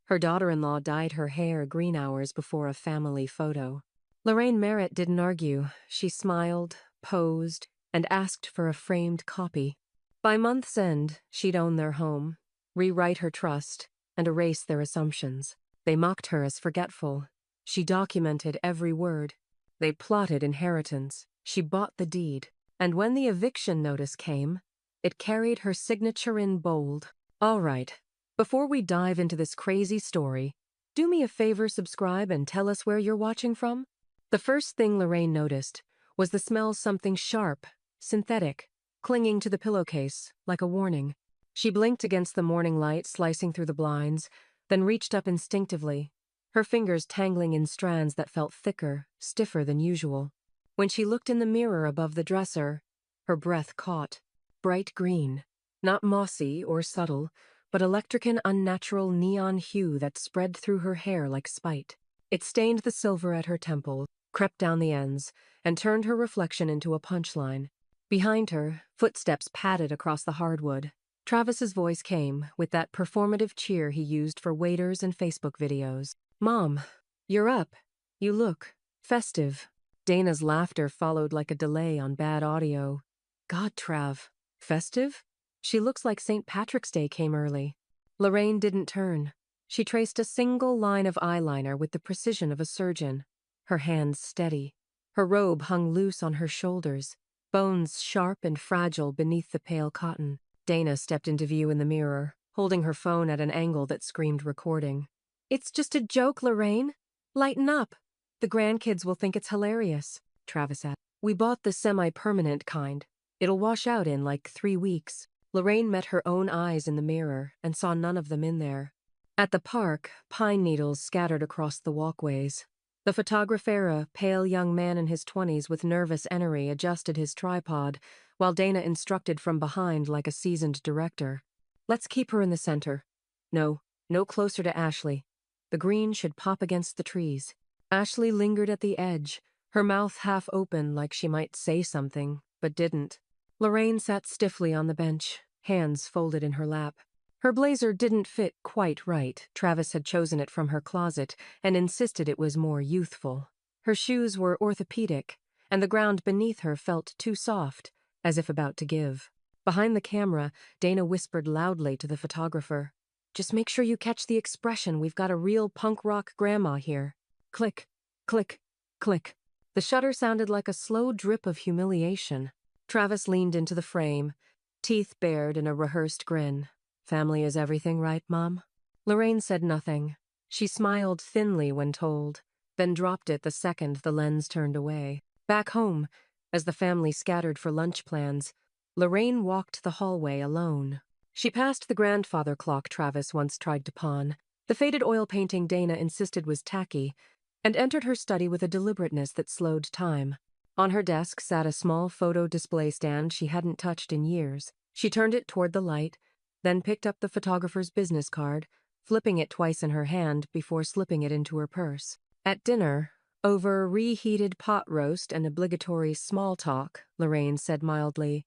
Her daughter-in-law dyed her hair green hours before a family photo. Lorraine Merritt didn't argue. She smiled, posed, and asked for a framed copy. By month's end, she'd own their home, rewrite her trust, and erase their assumptions. They mocked her as forgetful. She documented every word. They plotted inheritance. She bought the deed. And when the eviction notice came, it carried her signature in bold. All right, before we dive into this crazy story, do me a favor, subscribe, and tell us where you're watching from. The first thing Lorraine noticed was the smell of something sharp, synthetic, clinging to the pillowcase, like a warning. She blinked against the morning light slicing through the blinds, then reached up instinctively, her fingers tangling in strands that felt thicker, stiffer than usual. When she looked in the mirror above the dresser, her breath caught. Bright green, not mossy or subtle, but electric-and unnatural neon hue that spread through her hair like spite. It stained the silver at her temple, crept down the ends, and turned her reflection into a punchline. Behind her, footsteps padded across the hardwood. Travis's voice came, with that performative cheer he used for waiters and Facebook videos. "Mom, you're up. You look festive." Dana's laughter followed like a delay on bad audio. "God, Trav. Festive? She looks like St. Patrick's Day came early." Lorraine didn't turn. She traced a single line of eyeliner with the precision of a surgeon, her hands steady. Her robe hung loose on her shoulders, bones sharp and fragile beneath the pale cotton. Dana stepped into view in the mirror, holding her phone at an angle that screamed recording. "It's just a joke, Lorraine. Lighten up. The grandkids will think it's hilarious," Travis added. "We bought the semi-permanent kind. It'll wash out in like 3 weeks." Lorraine met her own eyes in the mirror and saw none of them in there. At the park, pine needles scattered across the walkways. The photographer, a pale young man in his 20s with nervous energy, adjusted his tripod, while Dana instructed from behind like a seasoned director. "Let's keep her in the center. No closer to Ashley. The green should pop against the trees." Ashley lingered at the edge, her mouth half open like she might say something, but didn't. Lorraine sat stiffly on the bench, hands folded in her lap. Her blazer didn't fit quite right. Travis had chosen it from her closet and insisted it was more youthful. Her shoes were orthopedic, and the ground beneath her felt too soft, as if about to give. Behind the camera, Dana whispered loudly to the photographer, "Just make sure you catch the expression. We've got a real punk rock grandma here." Click, click, click. The shutter sounded like a slow drip of humiliation. Travis leaned into the frame, teeth bared in a rehearsed grin. "Family is everything, right, Mom?" Lorraine said nothing. She smiled thinly when told, then dropped it the second the lens turned away. Back home, as the family scattered for lunch plans, Lorraine walked the hallway alone. She passed the grandfather clock Travis once tried to pawn, the faded oil painting Dana insisted was tacky, and entered her study with a deliberateness that slowed time. On her desk sat a small photo display stand she hadn't touched in years. She turned it toward the light, then picked up the photographer's business card, flipping it twice in her hand before slipping it into her purse. At dinner, over reheated pot roast and obligatory small talk, Lorraine said mildly,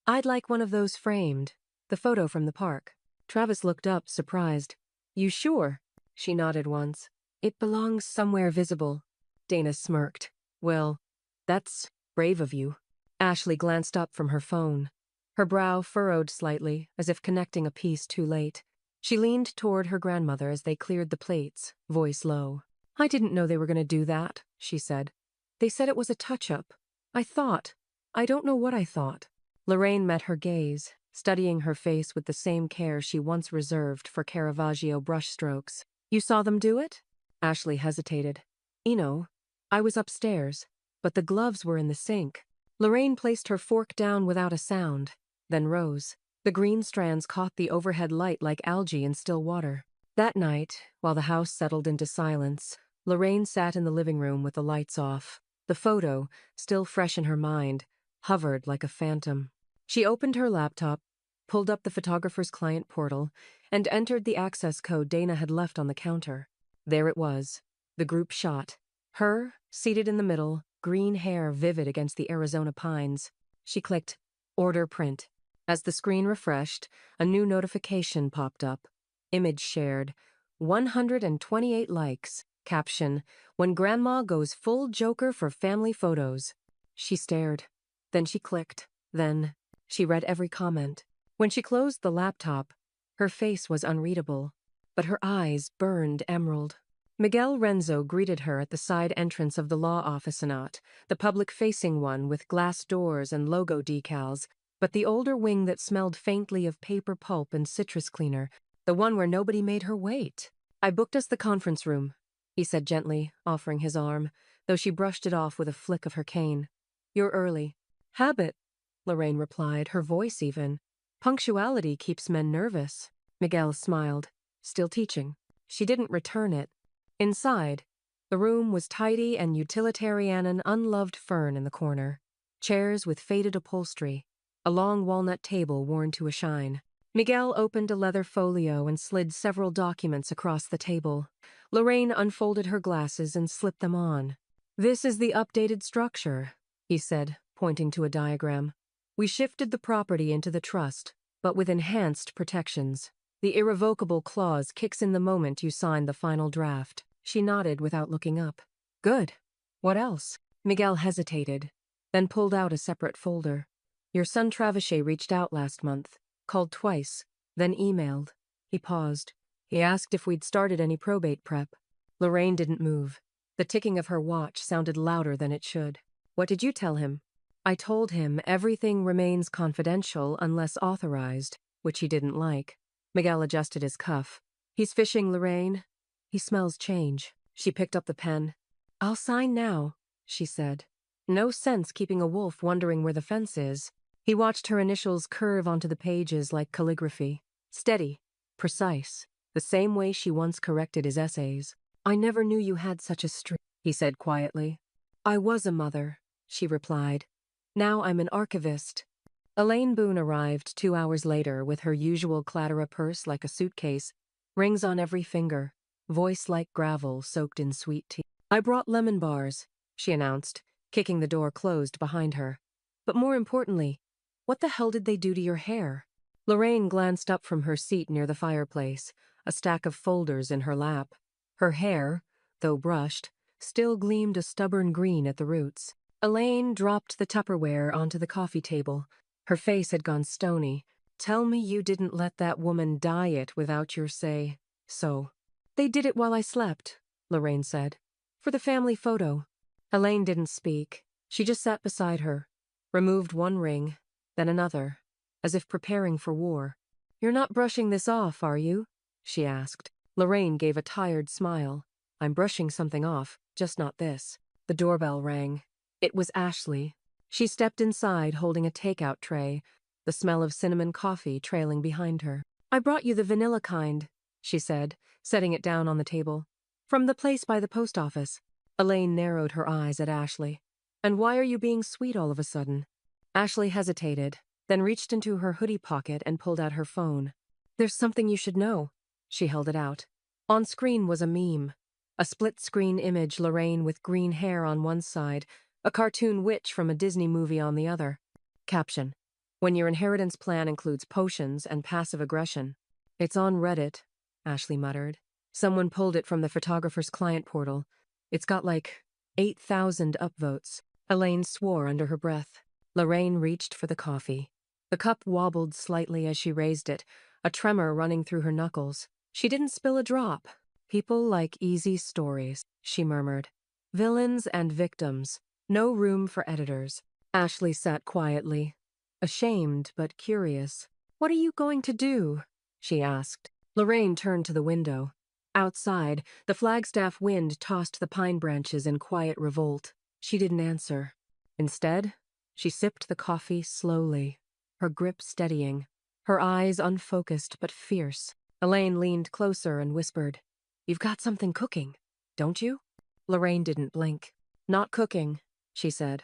"I'd like one of those framed, the photo from the park." Travis looked up, surprised. "You sure?" She nodded once. "It belongs somewhere visible." Dana smirked. "Well, that's brave of you." Ashley glanced up from her phone. Her brow furrowed slightly, as if connecting a piece too late. She leaned toward her grandmother as they cleared the plates, voice low. "I didn't know they were going to do that," she said. "They said it was a touch-up. I don't know what I thought." Lorraine met her gaze, studying her face with the same care she once reserved for Caravaggio brushstrokes. "You saw them do it?" Ashley hesitated. "I was upstairs, but the gloves were in the sink." Lorraine placed her fork down without a sound, then rose. The green strands caught the overhead light like algae in still water. That night, while the house settled into silence, Lorraine sat in the living room with the lights off. The photo, still fresh in her mind, hovered like a phantom. She opened her laptop, pulled up the photographer's client portal, and entered the access code Dana had left on the counter. There it was, the group shot. Her, seated in the middle, green hair vivid against the Arizona pines. She clicked, "Order print." As the screen refreshed, a new notification popped up. Image shared. 128 likes. Caption, when grandma goes full Joker for family photos. She stared. Then she clicked. Then she read every comment. When she closed the laptop, her face was unreadable, but her eyes burned emerald. Miguel Renzo greeted her at the side entrance of the law officinate, the public-facing one with glass doors and logo decals, but the older wing that smelled faintly of paper pulp and citrus cleaner, the one where nobody made her wait. I booked us the conference room, he said gently, offering his arm, though she brushed it off with a flick of her cane. You're early. Habit, Lorraine replied, her voice even. Punctuality keeps men nervous. Miguel smiled. Still teaching. She didn't return it. Inside, the room was tidy and utilitarian, an unloved fern in the corner. Chairs with faded upholstery. A long walnut table worn to a shine. Miguel opened a leather folio and slid several documents across the table. Lorraine unfolded her glasses and slipped them on. This is the updated structure, he said, pointing to a diagram. We shifted the property into the trust, but with enhanced protections. The irrevocable clause kicks in the moment you sign the final draft. She nodded without looking up. Good. What else? Miguel hesitated, then pulled out a separate folder. Your son Travachet reached out last month, called twice, then emailed. He paused. He asked if we'd started any probate prep. Lorraine didn't move. The ticking of her watch sounded louder than it should. What did you tell him? I told him everything remains confidential unless authorized, which he didn't like. Miguel adjusted his cuff. He's fishing, Lorraine. He smells change. She picked up the pen. I'll sign now, she said. No sense keeping a wolf wondering where the fence is. He watched her initials curve onto the pages like calligraphy. Steady, precise, the same way she once corrected his essays. I never knew you had such a streak, he said quietly. I was a mother, she replied. Now I'm an archivist. Elaine Boone arrived 2 hours later with her usual Clatera purse like a suitcase, rings on every finger, voice like gravel soaked in sweet tea. I brought lemon bars, she announced, kicking the door closed behind her. But more importantly, what the hell did they do to your hair? Lorraine glanced up from her seat near the fireplace, a stack of folders in her lap. Her hair, though brushed, still gleamed a stubborn green at the roots. Elaine dropped the Tupperware onto the coffee table. Her face had gone stony. Tell me you didn't let that woman dye it without your say. So. They did it while I slept, Lorraine said. For the family photo. Elaine didn't speak. She just sat beside her, removed one ring, then another, as if preparing for war. You're not brushing this off, are you? She asked. Lorraine gave a tired smile. I'm brushing something off, just not this. The doorbell rang. It was Ashley. She stepped inside holding a takeout tray, the smell of cinnamon coffee trailing behind her. I brought you the vanilla kind, she said, setting it down on the table. From the place by the post office. Elaine narrowed her eyes at Ashley. And why are you being sweet all of a sudden? Ashley hesitated, then reached into her hoodie pocket and pulled out her phone. There's something you should know. She held it out. On screen was a meme. A split-screen image Lorraine with green hair on one side, a cartoon witch from a Disney movie on the other. Caption. When your inheritance plan includes potions and passive aggression. It's on Reddit, Ashley muttered. Someone pulled it from the photographer's client portal. It's got like 8,000 upvotes. Elaine swore under her breath. Lorraine reached for the coffee. The cup wobbled slightly as she raised it, a tremor running through her knuckles. She didn't spill a drop. People like easy stories, she murmured. Villains and victims. No room for editors. Ashley sat quietly, ashamed but curious. What are you going to do? She asked. Lorraine turned to the window. Outside, the Flagstaff wind tossed the pine branches in quiet revolt. She didn't answer. Instead, she sipped the coffee slowly, her grip steadying, her eyes unfocused but fierce. Elaine leaned closer and whispered, You've got something cooking, don't you? Lorraine didn't blink. Not cooking, she said.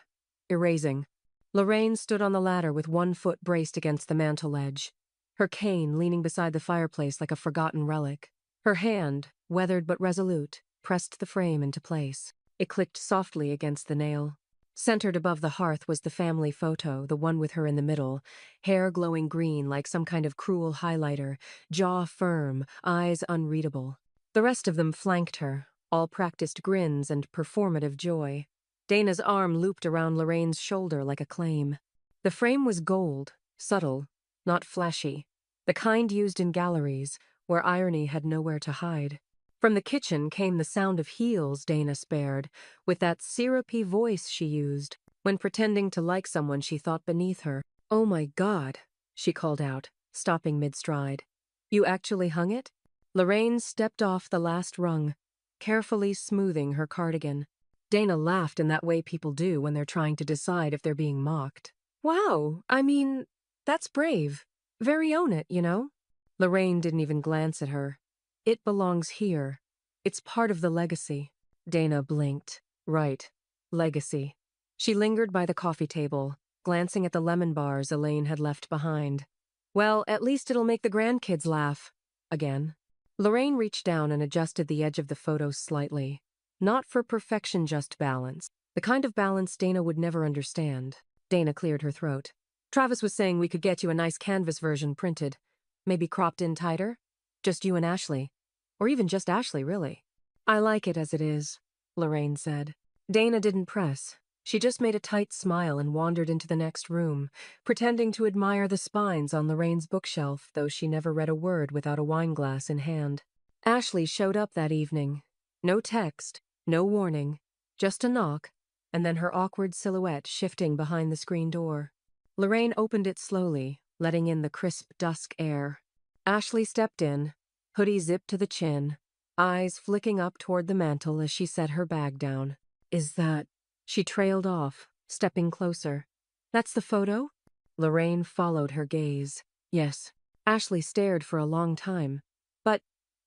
Erasing. Lorraine stood on the ladder with one foot braced against the mantel ledge, her cane leaning beside the fireplace like a forgotten relic. Her hand, weathered but resolute, pressed the frame into place. It clicked softly against the nail. Centered above the hearth was the family photo, the one with her in the middle, hair glowing green like some kind of cruel highlighter, jaw firm, eyes unreadable. The rest of them flanked her, all practiced grins and performative joy. Dana's arm looped around Lorraine's shoulder like a claim. The frame was gold, subtle, not flashy, the kind used in galleries, where irony had nowhere to hide. From the kitchen came the sound of heels Dana spared, with that syrupy voice she used when pretending to like someone she thought beneath her. "Oh my God," she called out, stopping mid-stride. "You actually hung it?" Lorraine stepped off the last rung, carefully smoothing her cardigan. Dana laughed in that way people do when they're trying to decide if they're being mocked. "Wow, I mean, that's brave. Very own it, you know?" Lorraine didn't even glance at her. "It belongs here. It's part of the legacy." Dana blinked. Right. Legacy. She lingered by the coffee table, glancing at the lemon bars Elaine had left behind. "Well, at least it'll make the grandkids laugh." Again. Lorraine reached down and adjusted the edge of the photo slightly. Not for perfection, just balance. The kind of balance Dana would never understand. Dana cleared her throat. "Travis was saying we could get you a nice canvas version printed. Maybe cropped in tighter? Just you and Ashley. Or even just Ashley, really." "I like it as it is," Lorraine said. Dana didn't press. She just made a tight smile and wandered into the next room, pretending to admire the spines on Lorraine's bookshelf, though she never read a word without a wineglass in hand. Ashley showed up that evening. No text, no warning, just a knock, and then her awkward silhouette shifting behind the screen door. Lorraine opened it slowly, letting in the crisp dusk air. Ashley stepped in, hoodie zipped to the chin, eyes flicking up toward the mantel as she set her bag down. "Is that—" She trailed off, stepping closer. "That's the photo?" Lorraine followed her gaze. "Yes." Ashley stared for a long time. "But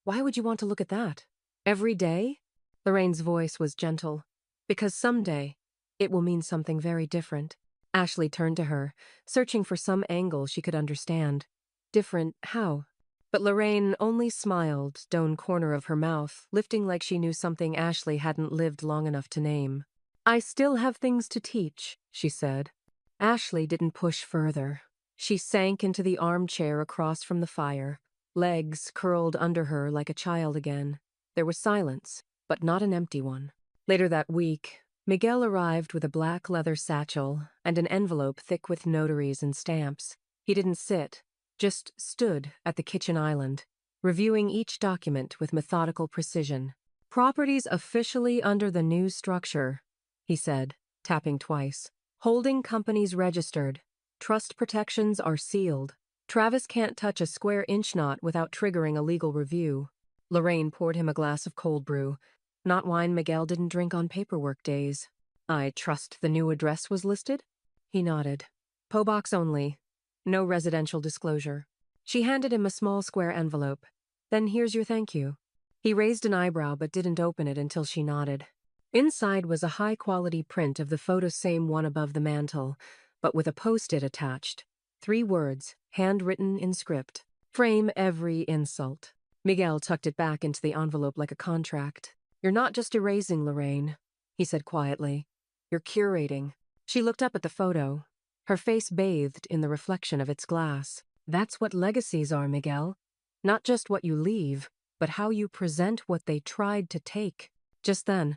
why would you want to look at that? Every day?" Lorraine's voice was gentle. "Because someday it will mean something very different." Ashley turned to her, searching for some angle she could understand. "Different how?" But Lorraine only smiled, stone corner of her mouth, lifting like she knew something Ashley hadn't lived long enough to name. "I still have things to teach," she said. Ashley didn't push further. She sank into the armchair across from the fire, legs curled under her like a child again. There was silence, but not an empty one. Later that week, Miguel arrived with a black leather satchel and an envelope thick with notaries and stamps. He didn't sit, just stood at the kitchen island, reviewing each document with methodical precision. "Properties officially under the new structure," he said, tapping twice. "Holding companies registered. Trust protections are sealed. Travis can't touch a square inch knot without triggering a legal review." Lorraine poured him a glass of cold brew, not wine Miguel didn't drink on paperwork days. "I trust the new address was listed?" He nodded. "PO box only. No residential disclosure." She handed him a small square envelope. "Then here's your thank you." He raised an eyebrow but didn't open it until she nodded. Inside was a high-quality print of the photo, same one above the mantel, but with a post-it attached. 3 words, handwritten in script. "Frame every insult." Miguel tucked it back into the envelope like a contract. "You're not just erasing, Lorraine," he said quietly. "You're curating." She looked up at the photo, her face bathed in the reflection of its glass. "That's what legacies are, Miguel. Not just what you leave, but how you present what they tried to take." Just then,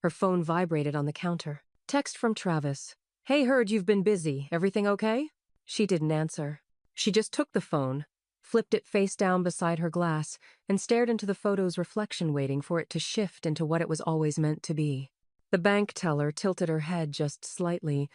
her phone vibrated on the counter. Text from Travis. "Hey, heard you've been busy. Everything okay?" She didn't answer. She just took the phone, flipped it face down beside her glass, and stared into the photo's reflection, waiting for it to shift into what it was always meant to be. The bank teller tilted her head just slightly,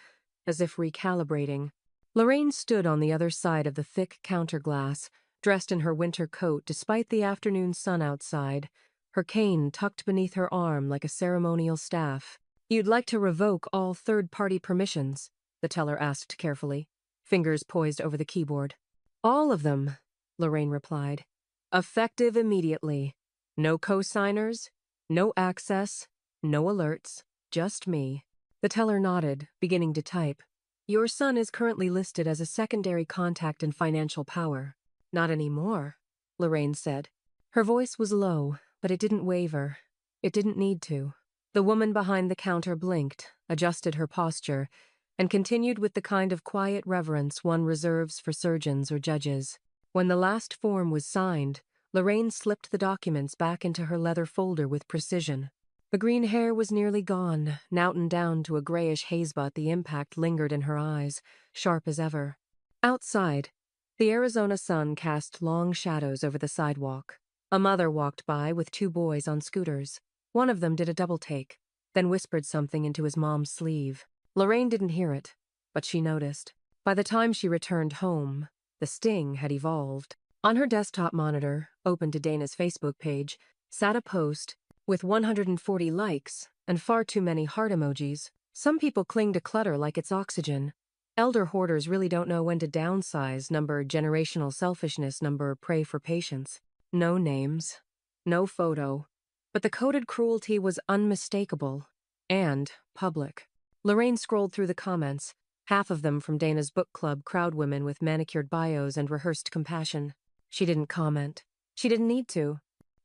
as if recalibrating. Lorraine stood on the other side of the thick counter glass, dressed in her winter coat despite the afternoon sun outside, her cane tucked beneath her arm like a ceremonial staff. "You'd like to revoke all third-party permissions?" the teller asked carefully, fingers poised over the keyboard. "All of them," Lorraine replied. "Effective immediately. No co-signers, no access, no alerts, just me." The teller nodded, beginning to type. "Your son is currently listed as a secondary contact in financial power." "Not anymore," Lorraine said. Her voice was low, but it didn't waver. It didn't need to. The woman behind the counter blinked, adjusted her posture, and continued with the kind of quiet reverence one reserves for surgeons or judges. When the last form was signed, Lorraine slipped the documents back into her leather folder with precision. The green hair was nearly gone, knoutened down to a grayish haze, but the impact lingered in her eyes, sharp as ever. Outside, the Arizona sun cast long shadows over the sidewalk. A mother walked by with two boys on scooters. One of them did a double take, then whispered something into his mom's sleeve. Lorraine didn't hear it, but she noticed. By the time she returned home, the sting had evolved. On her desktop monitor, open to Dana's Facebook page, sat a post with 140 likes and far too many heart emojis. Some people cling to clutter like it's oxygen. Elder hoarders really don't know when to downsize. Number generational selfishness. Number pray for patience. No names. No photo. But the coded cruelty was unmistakable and public. Lorraine scrolled through the comments, half of them from Dana's book club crowd women with manicured bios and rehearsed compassion. She didn't comment. She didn't need to.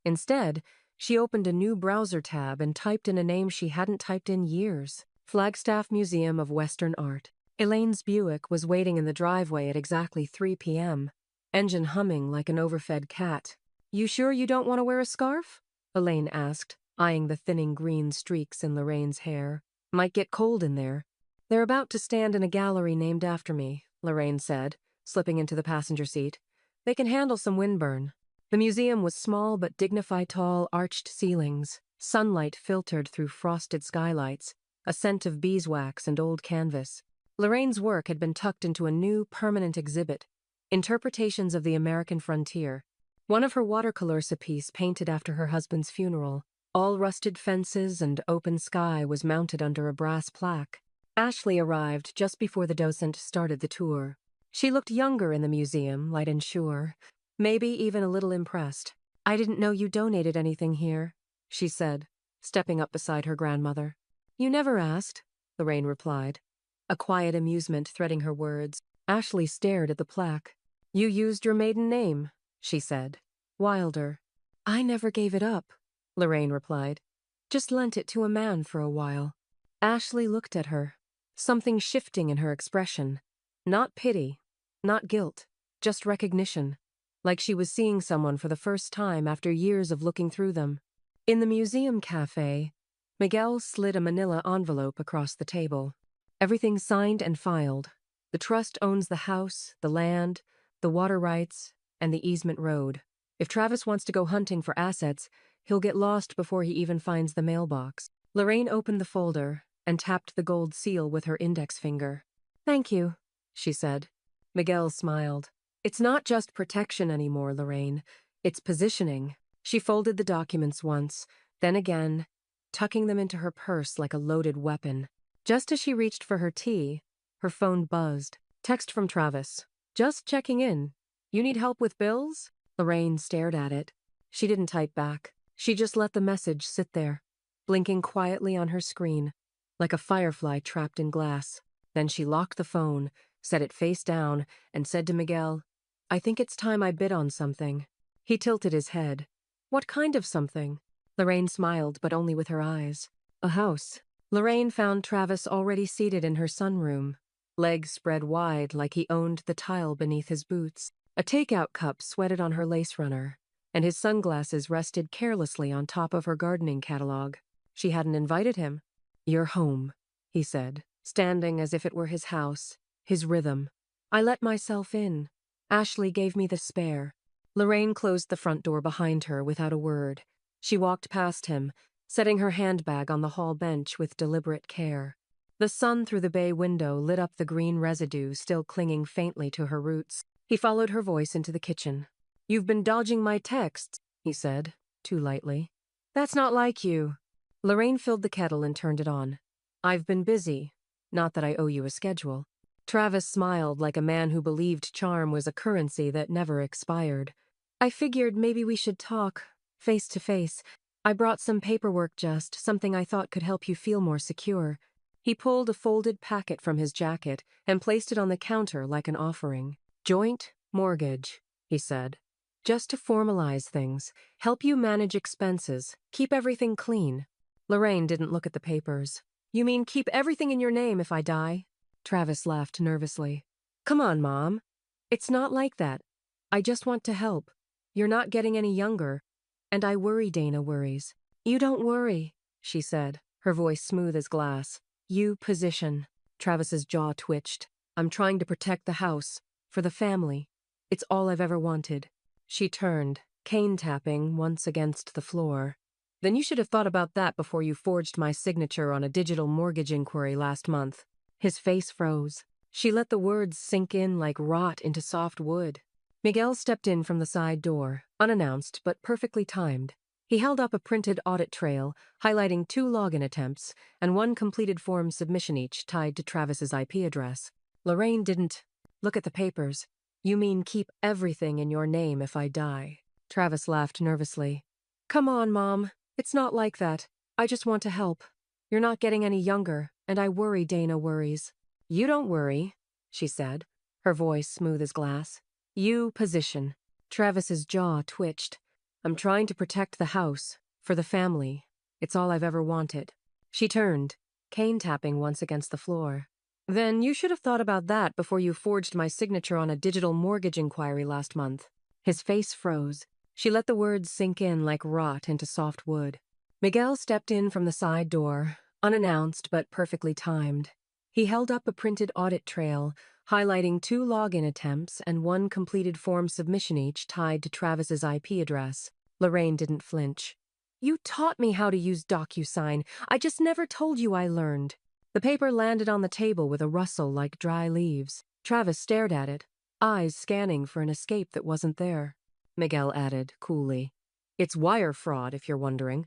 Instead, she opened a new browser tab and typed in a name she hadn't typed in years. Flagstaff Museum of Western Art. Elaine's Buick was waiting in the driveway at exactly 3 p.m., engine humming like an overfed cat. "You sure you don't want to wear a scarf?" Elaine asked, eyeing the thinning green streaks in Lorraine's hair. "Might get cold in there." "They're about to stand in a gallery named after me," Lorraine said, slipping into the passenger seat. "They can handle some windburn." The museum was small but dignified, tall, arched ceilings, sunlight filtered through frosted skylights, a scent of beeswax and old canvas. Lorraine's work had been tucked into a new, permanent exhibit, Interpretations of the American Frontier. One of her watercolors, a piece painted after her husband's funeral, all rusted fences and open sky, was mounted under a brass plaque. Ashley arrived just before the docent started the tour. She looked younger in the museum, light and sure, maybe even a little impressed. "I didn't know you donated anything here," she said, stepping up beside her grandmother. "You never asked," Lorraine replied, a quiet amusement threading her words. Ashley stared at the plaque. "You used your maiden name," she said. "Wilder." "I never gave it up," Lorraine replied. "Just lent it to a man for a while." Ashley looked at her, something shifting in her expression. Not pity, not guilt, just recognition, like she was seeing someone for the first time after years of looking through them. In the museum cafe, Miguel slid a manila envelope across the table. "Everything signed and filed. The trust owns the house, the land, the water rights, and the easement road. If Travis wants to go hunting for assets, he'll get lost before he even finds the mailbox." Lorraine opened the folder and tapped the gold seal with her index finger. "Thank you," she said. Miguel smiled. "It's not just protection anymore, Lorraine. It's positioning." She folded the documents once, then again, tucking them into her purse like a loaded weapon. Just as she reached for her tea, her phone buzzed. Text from Travis. "Just checking in. You need help with bills?" Lorraine stared at it. She didn't type back. She just let the message sit there, blinking quietly on her screen, like a firefly trapped in glass. Then she locked the phone, set it face down, and said to Miguel, "I think it's time I bid on something." He tilted his head. "What kind of something?" Lorraine smiled, but only with her eyes. "A house." Lorraine found Travis already seated in her sunroom, legs spread wide like he owned the tile beneath his boots. A takeout cup sweated on her lace runner, and his sunglasses rested carelessly on top of her gardening catalog. She hadn't invited him. "You're home," he said, standing as if it were his house, his rhythm. "I let myself in. Ashley gave me the spare." Lorraine closed the front door behind her without a word. She walked past him, setting her handbag on the hall bench with deliberate care. The sun through the bay window lit up the green residue still clinging faintly to her roots. He followed her voice into the kitchen. "You've been dodging my texts," he said, too lightly. "That's not like you." Lorraine filled the kettle and turned it on. "I've been busy. Not that I owe you a schedule." Travis smiled like a man who believed charm was a currency that never expired. "I figured maybe we should talk, face to face. I brought some paperwork, just something I thought could help you feel more secure." He pulled a folded packet from his jacket and placed it on the counter like an offering. "Joint mortgage," he said. "Just to formalize things, help you manage expenses, keep everything clean." Lorraine didn't look at the papers. "You mean keep everything in your name if I die?" Travis laughed nervously. "Come on, Mom. It's not like that. I just want to help. You're not getting any younger. And I worry Dana worries. You don't worry, she said, her voice smooth as glass. You position. Travis's jaw twitched. I'm trying to protect the house. For the family. It's all I've ever wanted. She turned, cane tapping once against the floor. Then you should have thought about that before you forged my signature on a digital mortgage inquiry last month. His face froze. She let the words sink in like rot into soft wood. Miguel stepped in from the side door, unannounced but perfectly timed. He held up a printed audit trail, highlighting 2 login attempts and 1 completed form submission each tied to Travis's IP address. Lorraine didn't. Look at the papers. You mean keep everything in your name if I die? Travis laughed nervously. Come on, Mom. It's not like that. I just want to help. You're not getting any younger, and I worry Dana worries. You don't worry, she said, her voice smooth as glass. You position. Travis's jaw twitched. I'm trying to protect the house, for the family. It's all I've ever wanted. She turned, cane tapping once against the floor. Then you should have thought about that before you forged my signature on a digital mortgage inquiry last month. His face froze. She let the words sink in like rot into soft wood. Miguel stepped in from the side door, unannounced but perfectly timed. He held up a printed audit trail, highlighting 2 login attempts and 1 completed form submission each tied to Travis's IP address. Lorraine didn't flinch. You taught me how to use DocuSign. I just never told you I learned. The paper landed on the table with a rustle like dry leaves. Travis stared at it, eyes scanning for an escape that wasn't there. Miguel added, coolly. It's wire fraud, if you're wondering.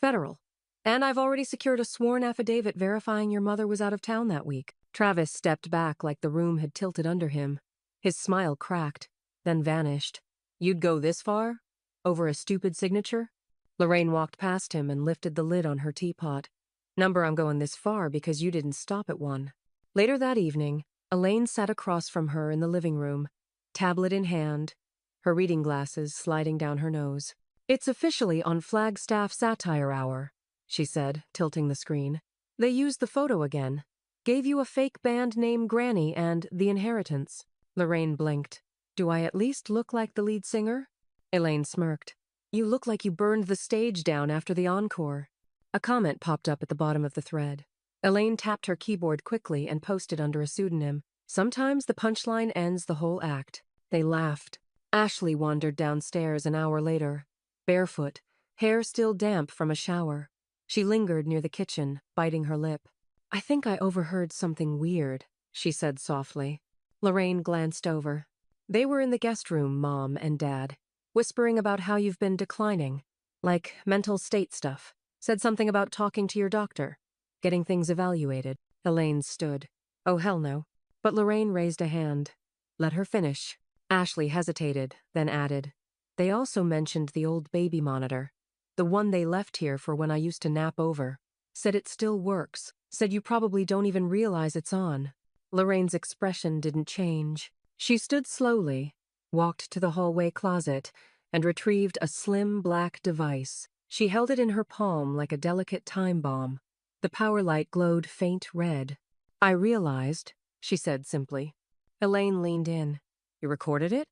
Federal. And I've already secured a sworn affidavit verifying your mother was out of town that week. Travis stepped back like the room had tilted under him. His smile cracked, then vanished. You'd go this far? Over a stupid signature? Lorraine walked past him and lifted the lid on her teapot. Number I'm going this far because you didn't stop at one. Later that evening, Elaine sat across from her in the living room, tablet in hand, her reading glasses sliding down her nose. It's officially on Flagstaff Satire Hour, she said, tilting the screen. They used the photo again. Gave you a fake band name Granny and The Inheritance. Lorraine blinked. Do I at least look like the lead singer? Elaine smirked. You look like you burned the stage down after the encore. A comment popped up at the bottom of the thread. Elaine tapped her keyboard quickly and posted under a pseudonym. Sometimes the punchline ends the whole act. They laughed. Ashley wandered downstairs an hour later, barefoot, hair still damp from a shower. She lingered near the kitchen, biting her lip. I think I overheard something weird, she said softly. Lorraine glanced over. They were in the guest room, Mom and Dad, whispering about how you've been declining. Like mental state stuff. Said something about talking to your doctor. Getting things evaluated. Elaine stood. Oh, hell no. But Lorraine raised a hand. Let her finish. Ashley hesitated, then added. They also mentioned the old baby monitor. The one they left here for when I used to nap over. Said it still works. Said you probably don't even realize it's on. Lorraine's expression didn't change. She stood slowly, walked to the hallway closet, and retrieved a slim black device. She held it in her palm like a delicate time bomb. The power light glowed faint red. I realized, she said simply. Elaine leaned in. You recorded it?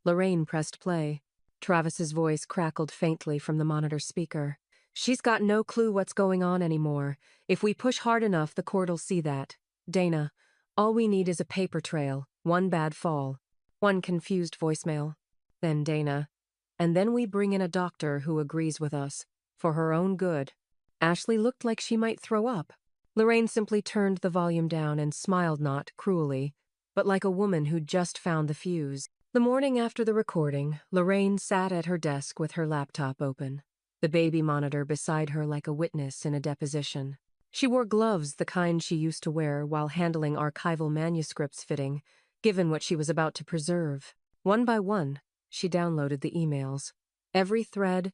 Lorraine pressed play. Travis's voice crackled faintly from the monitor speaker. She's got no clue what's going on anymore. If we push hard enough, the court'll see that. Dana, all we need is a paper trail, 1 bad fall, 1 confused voicemail. Then Dana. And then we bring in a doctor who agrees with us. For her own good. Ashley looked like she might throw up. Lorraine simply turned the volume down and smiled not cruelly, but like a woman who'd just found the fuse. The morning after the recording, Lorraine sat at her desk with her laptop open, the baby monitor beside her like a witness in a deposition. She wore gloves, the kind she used to wear while handling archival manuscripts fitting, given what she was about to preserve. One by one, she downloaded the emails. Every thread,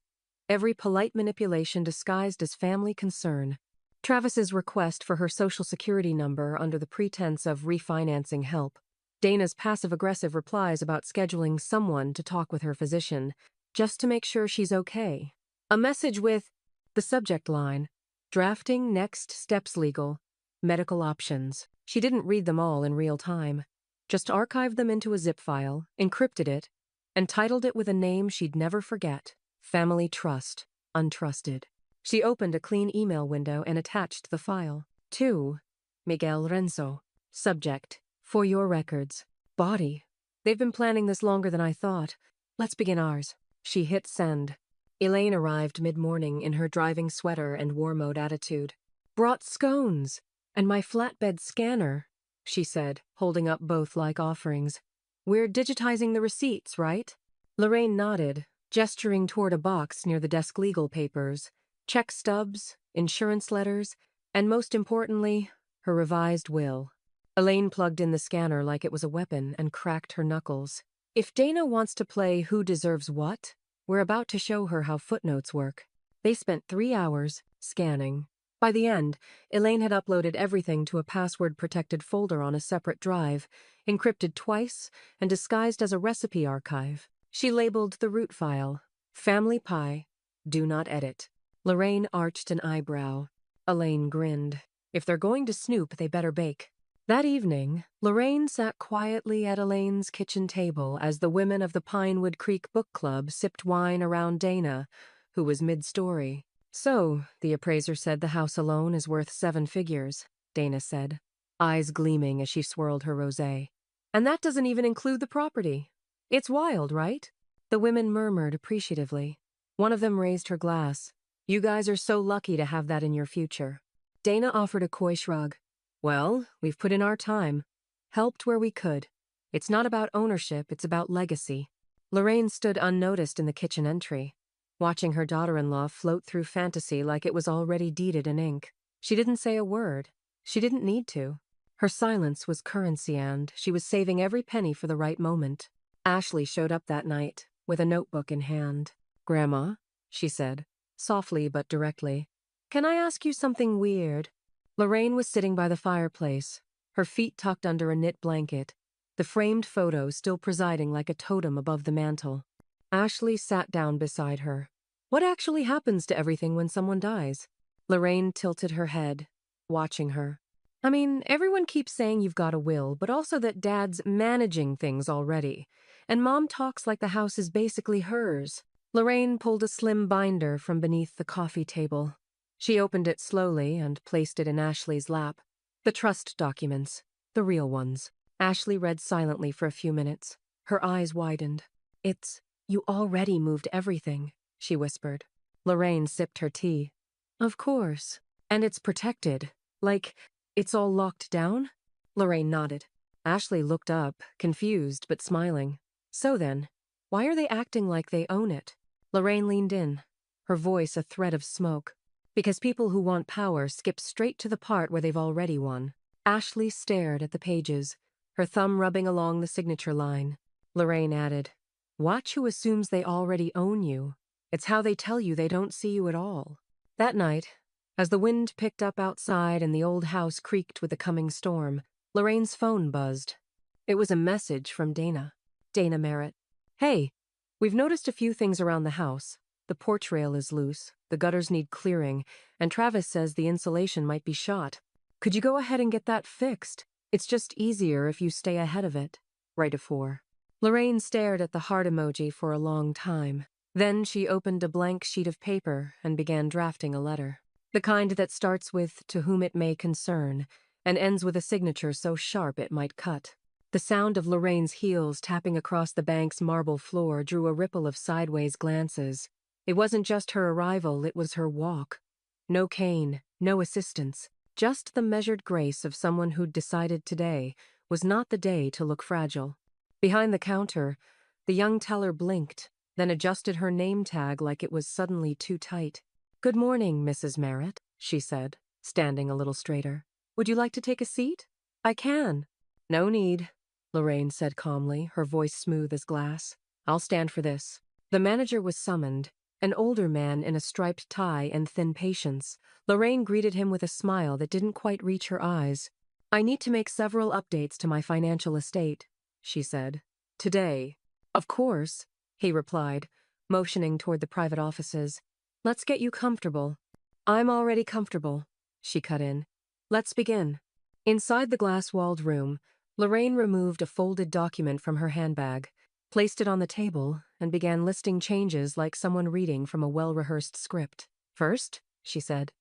every polite manipulation disguised as family concern. Travis's request for her social security number under the pretense of refinancing help. Dana's passive-aggressive replies about scheduling someone to talk with her physician, just to make sure she's okay. A message with the subject line, drafting next steps legal, medical options. She didn't read them all in real time. Just archived them into a zip file, encrypted it, and titled it with a name she'd never forget: Family Trust, Untrusted. She opened a clean email window and attached the file. To Miguel Renzo. Subject: For your records. Body: They've been planning this longer than I thought. Let's begin ours. She hit send. Elaine arrived mid-morning in her driving sweater and war mode attitude. Brought scones and my flatbed scanner, she said, holding up both like offerings. We're digitizing the receipts, right? Lorraine nodded, gesturing toward a box near the desk: legal papers, check stubs, insurance letters, and most importantly, her revised will. Elaine plugged in the scanner like it was a weapon and cracked her knuckles. If Dana wants to play Who Deserves What, we're about to show her how footnotes work. They spent 3 hours scanning. By the end, Elaine had uploaded everything to a password-protected folder on a separate drive, encrypted twice and disguised as a recipe archive. She labeled the root file, Family Pie, Do Not Edit. Lorraine arched an eyebrow. Elaine grinned. If they're going to snoop, they better bake. That evening, Lorraine sat quietly at Elaine's kitchen table as the women of the Pinewood Creek Book Club sipped wine around Dana, who was mid-story. So, the appraiser said the house alone is worth 7 figures, Dana said, eyes gleaming as she swirled her rosé. And that doesn't even include the property. It's wild, right? The women murmured appreciatively. One of them raised her glass. You guys are so lucky to have that in your future. Dana offered a coy shrug. Well, we've put in our time. Helped where we could. It's not about ownership, it's about legacy. Lorraine stood unnoticed in the kitchen entry, watching her daughter-in-law float through fantasy like it was already deeded in ink. She didn't say a word. She didn't need to. Her silence was currency and she was saving every penny for the right moment. Ashley showed up that night, with a notebook in hand. Grandma, she said, softly but directly, can I ask you something weird? Lorraine was sitting by the fireplace, her feet tucked under a knit blanket, the framed photo still presiding like a totem above the mantel. Ashley sat down beside her. What actually happens to everything when someone dies? Lorraine tilted her head, watching her. I mean, everyone keeps saying you've got a will, but also that Dad's managing things already. And Mom talks like the house is basically hers. Lorraine pulled a slim binder from beneath the coffee table. She opened it slowly and placed it in Ashley's lap. The trust documents, the real ones. Ashley read silently for a few minutes. Her eyes widened. You already moved everything, she whispered. Lorraine sipped her tea. Of course. And it's protected. Like, it's all locked down? Lorraine nodded. Ashley looked up, confused but smiling. So then, why are they acting like they own it? Lorraine leaned in, her voice a thread of smoke. Because people who want power skip straight to the part where they've already won. Ashley stared at the pages, her thumb rubbing along the signature line. Lorraine added, watch who assumes they already own you. It's how they tell you they don't see you at all. That night, as the wind picked up outside and the old house creaked with the coming storm, Lorraine's phone buzzed. It was a message from Dana. Dana Merritt. Hey, we've noticed a few things around the house. The porch rail is loose, the gutters need clearing, and Travis says the insulation might be shot. Could you go ahead and get that fixed? It's just easier if you stay ahead of it. Right afore. Lorraine stared at the heart emoji for a long time. Then she opened a blank sheet of paper and began drafting a letter. The kind that starts with "to whom it may concern" and ends with a signature so sharp it might cut. The sound of Lorraine's heels tapping across the bank's marble floor drew a ripple of sideways glances. It wasn't just her arrival, it was her walk. No cane, no assistance, just the measured grace of someone who'd decided today was not the day to look fragile. Behind the counter, the young teller blinked, then adjusted her name tag like it was suddenly too tight. Good morning, Mrs. Merritt, she said, standing a little straighter. Would you like to take a seat? I can. No need, Lorraine said calmly, her voice smooth as glass. I'll stand for this. The manager was summoned. An older man in a striped tie and thin patience. Lorraine greeted him with a smile that didn't quite reach her eyes. I need to make several updates to my financial estate, she said. Today. Of course, he replied, motioning toward the private offices. Let's get you comfortable. I'm already comfortable, she cut in. Let's begin. Inside the glass-walled room, Lorraine removed a folded document from her handbag. placed it on the table, and began listing changes like someone reading from a well-rehearsed script. First, she said,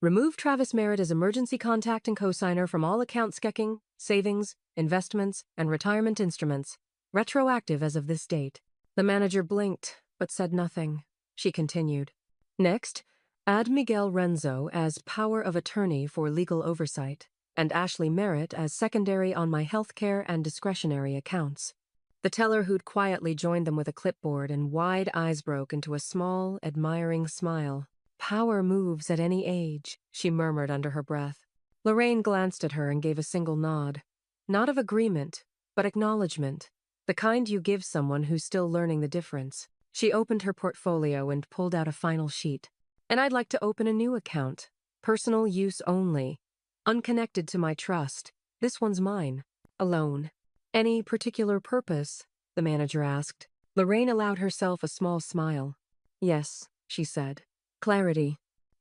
remove Travis Merritt as emergency contact and cosigner from all account checking, savings, investments, and retirement instruments, retroactive as of this date. The manager blinked, but said nothing. She continued. Next, add Miguel Renzo as power of attorney for legal oversight, and Ashley Merritt as secondary on my healthcare and discretionary accounts. The teller who'd quietly joined them with a clipboard and wide eyes broke into a small, admiring smile. Power moves at any age, she murmured under her breath. Lorraine glanced at her and gave a single nod. Not of agreement, but acknowledgement. The kind you give someone who's still learning the difference. She opened her portfolio and pulled out a final sheet. And I'd like to open a new account. Personal use only. Unconnected to my trust. This one's mine. Alone. Any particular purpose? The manager asked. Lorraine allowed herself a small smile. Yes, she said. Clarity.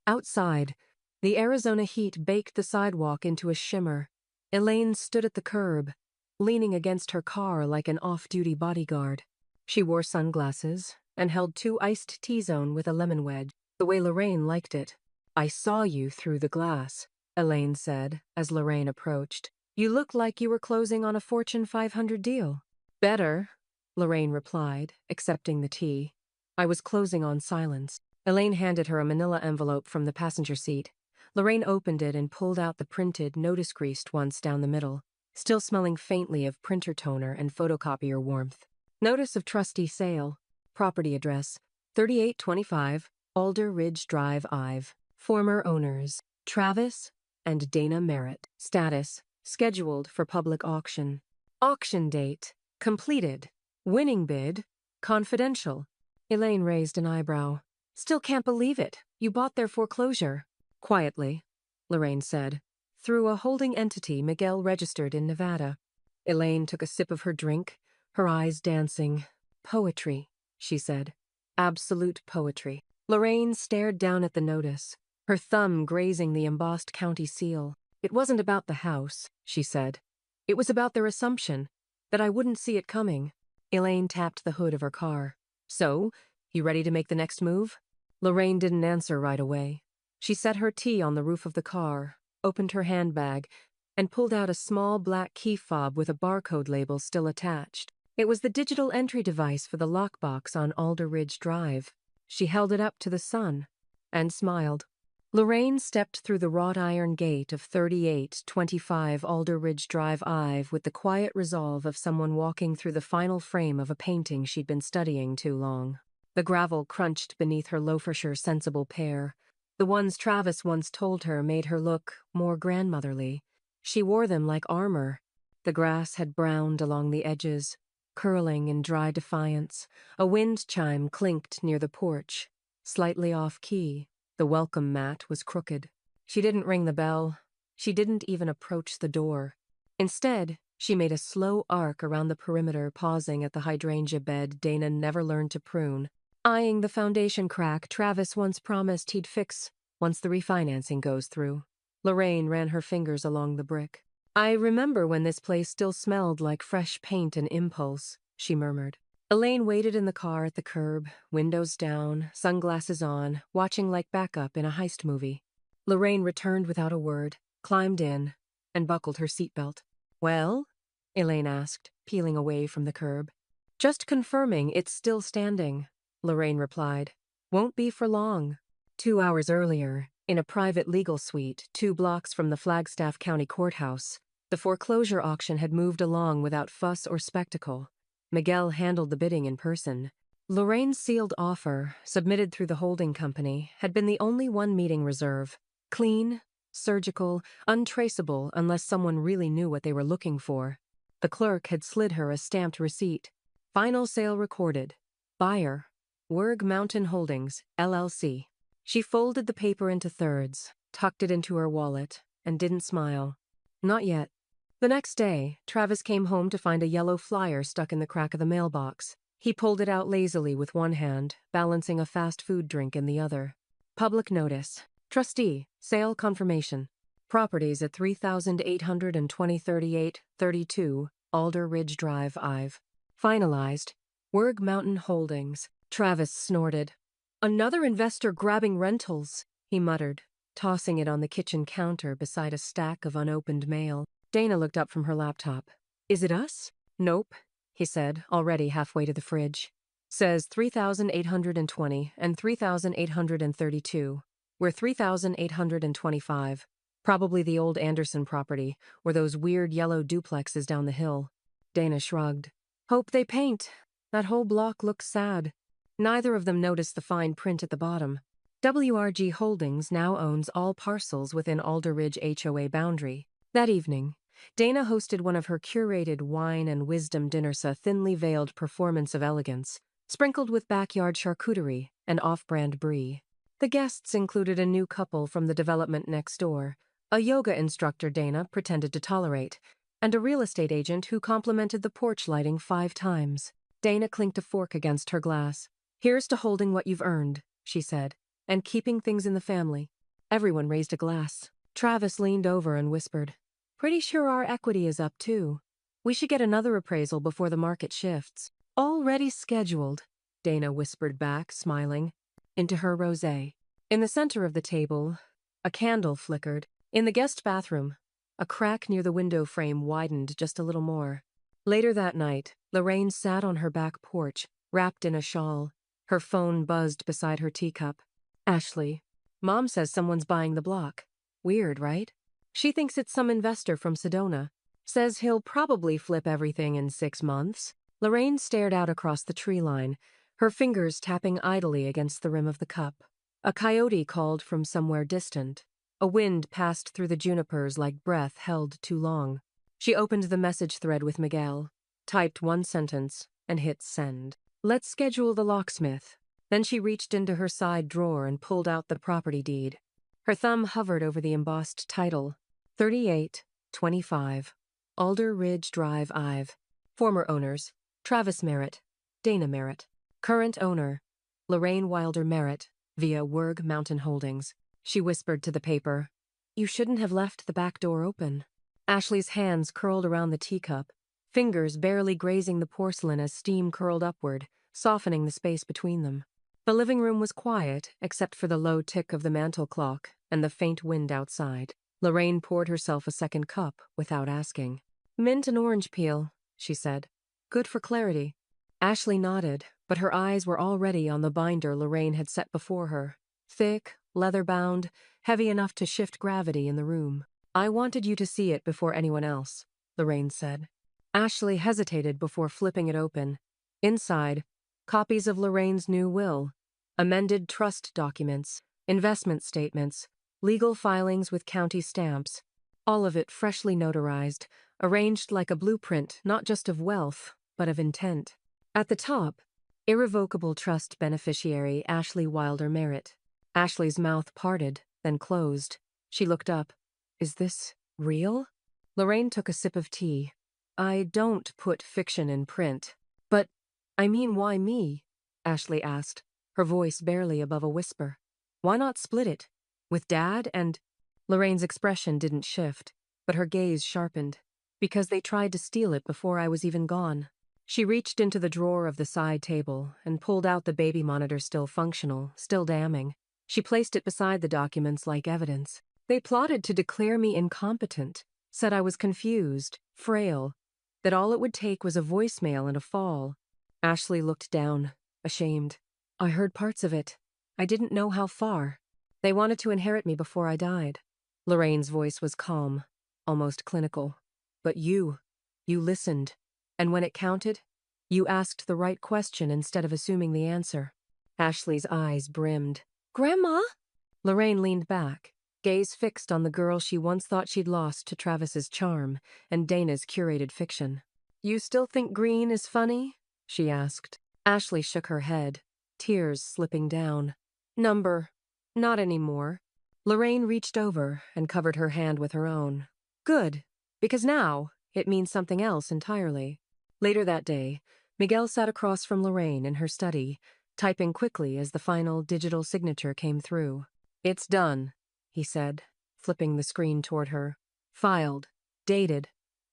Outside, the Arizona heat baked the sidewalk into a shimmer. Elaine stood at the curb, leaning against her car like an off-duty bodyguard. She wore sunglasses and held 2 iced T-zone with a lemon wedge, the way Lorraine liked it. I saw you through the glass, Elaine said as Lorraine approached. You looked like you were closing on a Fortune 500 deal. Better, Lorraine replied, accepting the tea. I was closing on silence. Elaine handed her a manila envelope from the passenger seat. Lorraine opened it and pulled out the printed, notice-creased once down the middle, still smelling faintly of printer toner and photocopier warmth. Notice of trustee sale. Property address, 3825 Alder Ridge Drive, Ive. Former owners, Travis and Dana Merritt. Status, scheduled for public auction. Auction date, completed. Winning bid, confidential. Elaine raised an eyebrow. Still can't believe it. You bought their foreclosure. Quietly, Lorraine said. Through a holding entity Miguel registered in Nevada. Elaine took a sip of her drink, her eyes dancing. Poetry, she said. Absolute poetry. Lorraine stared down at the notice, her thumb grazing the embossed county seal. It wasn't about the house, she said. It was about their assumption that I wouldn't see it coming. Elaine tapped the hood of her car. So, you ready to make the next move? Lorraine didn't answer right away. She set her tea on the roof of the car, opened her handbag, and pulled out a small black key fob with a barcode label still attached. It was the digital entry device for the lockbox on Alder Ridge Drive. She held it up to the sun and smiled. Lorraine stepped through the wrought iron gate of 3825 Alder Ridge Drive, Ive with the quiet resolve of someone walking through the final frame of a painting she'd been studying too long. The gravel crunched beneath her Loafershire sensible pair. The ones Travis once told her made her look more grandmotherly. She wore them like armor. The grass had browned along the edges, curling in dry defiance. A wind chime clinked near the porch, slightly off-key. The welcome mat was crooked. She didn't ring the bell. She didn't even approach the door. Instead, she made a slow arc around the perimeter, pausing at the hydrangea bed Dana never learned to prune, eyeing the foundation crack Travis once promised he'd fix once the refinancing goes through. Lorraine ran her fingers along the brick. I remember when this place still smelled like fresh paint and impulse, she murmured. Elaine waited in the car at the curb, windows down, sunglasses on, watching like backup in a heist movie. Lorraine returned without a word, climbed in, and buckled her seatbelt. Well? Elaine asked, peeling away from the curb. Just confirming it's still standing, Lorraine replied. Won't be for long. 2 hours earlier, in a private legal suite 2 blocks from the Flagstaff County Courthouse, the foreclosure auction had moved along without fuss or spectacle. Miguel handled the bidding in person. Lorraine's sealed offer, submitted through the holding company, had been the only one meeting reserve. Clean, surgical, untraceable unless someone really knew what they were looking for. The clerk had slid her a stamped receipt. Final sale recorded. Buyer, Werg Mountain Holdings, LLC. She folded the paper into thirds, tucked it into her wallet, and didn't smile. Not yet. The next day, Travis came home to find a yellow flyer stuck in the crack of the mailbox. He pulled it out lazily with one hand, balancing a fast food drink in the other. Public notice. Trustee, sale confirmation. Properties at 3820 3832 Alder Ridge Drive, Ive. Finalized. Werg Mountain Holdings. Travis snorted. Another investor grabbing rentals, he muttered, tossing it on the kitchen counter beside a stack of unopened mail. Dana looked up from her laptop. Is it us? Nope, he said, already halfway to the fridge. Says 3,820 and 3,832. We're 3,825. Probably the old Anderson property, or those weird yellow duplexes down the hill. Dana shrugged. Hope they paint. That whole block looks sad. Neither of them noticed the fine print at the bottom. WRG Holdings now owns all parcels within Alder Ridge HOA boundary. That evening, Dana hosted one of her curated wine and wisdom dinners, a thinly veiled performance of elegance, sprinkled with backyard charcuterie and off-brand brie. The guests included a new couple from the development next door, a yoga instructor Dana pretended to tolerate, and a real estate agent who complimented the porch lighting 5 times. Dana clinked a fork against her glass. Here's to holding what you've earned, she said, and keeping things in the family. Everyone raised a glass. Travis leaned over and whispered, Pretty sure our equity is up too. We should get another appraisal before the market shifts. Already scheduled, Dana whispered back, smiling, into her rosé. In the center of the table, a candle flickered. In the guest bathroom, a crack near the window frame widened just a little more. Later that night, Lorraine sat on her back porch, wrapped in a shawl. Her phone buzzed beside her teacup. Ashley. Mom says someone's buying the block. Weird, right? She thinks it's some investor from Sedona. Says he'll probably flip everything in 6 months. Lorraine stared out across the tree line, her fingers tapping idly against the rim of the cup. A coyote called from somewhere distant. A wind passed through the junipers like breath held too long. She opened the message thread with Miguel, typed 1 sentence, and hit send. Let's schedule the locksmith. Then she reached into her side drawer and pulled out the property deed. Her thumb hovered over the embossed title, 3825, Alder Ridge Drive, Ive. Former owners, Travis Merritt, Dana Merritt. Current owner, Lorraine Wilder Merritt, via Werg Mountain Holdings. She whispered to the paper, You shouldn't have left the back door open. Ashley's hands curled around the teacup, fingers barely grazing the porcelain as steam curled upward, softening the space between them. The living room was quiet, except for the low tick of the mantel clock and the faint wind outside. Lorraine poured herself a second cup without asking. Mint and orange peel, she said. Good for clarity. Ashley nodded, but her eyes were already on the binder Lorraine had set before her. Thick, leather-bound, heavy enough to shift gravity in the room. I wanted you to see it before anyone else, Lorraine said. Ashley hesitated before flipping it open. Inside, copies of Lorraine's new will, amended trust documents, investment statements, legal filings with county stamps, all of it freshly notarized, arranged like a blueprint not just of wealth, but of intent. At the top, irrevocable trust beneficiary Ashley Wilder Merritt. Ashley's mouth parted, then closed. She looked up. Is this real? Lorraine took a sip of tea. I don't put fiction in print. But, I mean, why me? Ashley asked, her voice barely above a whisper. Why not split it? With Dad and... Lorraine's expression didn't shift, but her gaze sharpened. Because they tried to steal it before I was even gone. She reached into the drawer of the side table and pulled out the baby monitor still functional, still damning. She placed it beside the documents like evidence. They plotted to declare me incompetent, said I was confused, frail, that all it would take was a voicemail and a fall. Ashley looked down, ashamed. I heard parts of it. I didn't know how far. They wanted to inherit me before I died. Lorraine's voice was calm, almost clinical. But you listened. And when it counted, you asked the right question instead of assuming the answer. Ashley's eyes brimmed. Grandma? Lorraine leaned back, gaze fixed on the girl she once thought she'd lost to Travis's charm and Dana's curated fiction. You still think green is funny? She asked. Ashley shook her head, tears slipping down. Number. Not anymore. Lorraine reached over and covered her hand with her own. Good, because now it means something else entirely. Later that day, Miguel sat across from Lorraine in her study, typing quickly as the final digital signature came through. It's done, he said, flipping the screen toward her. Filed. Dated.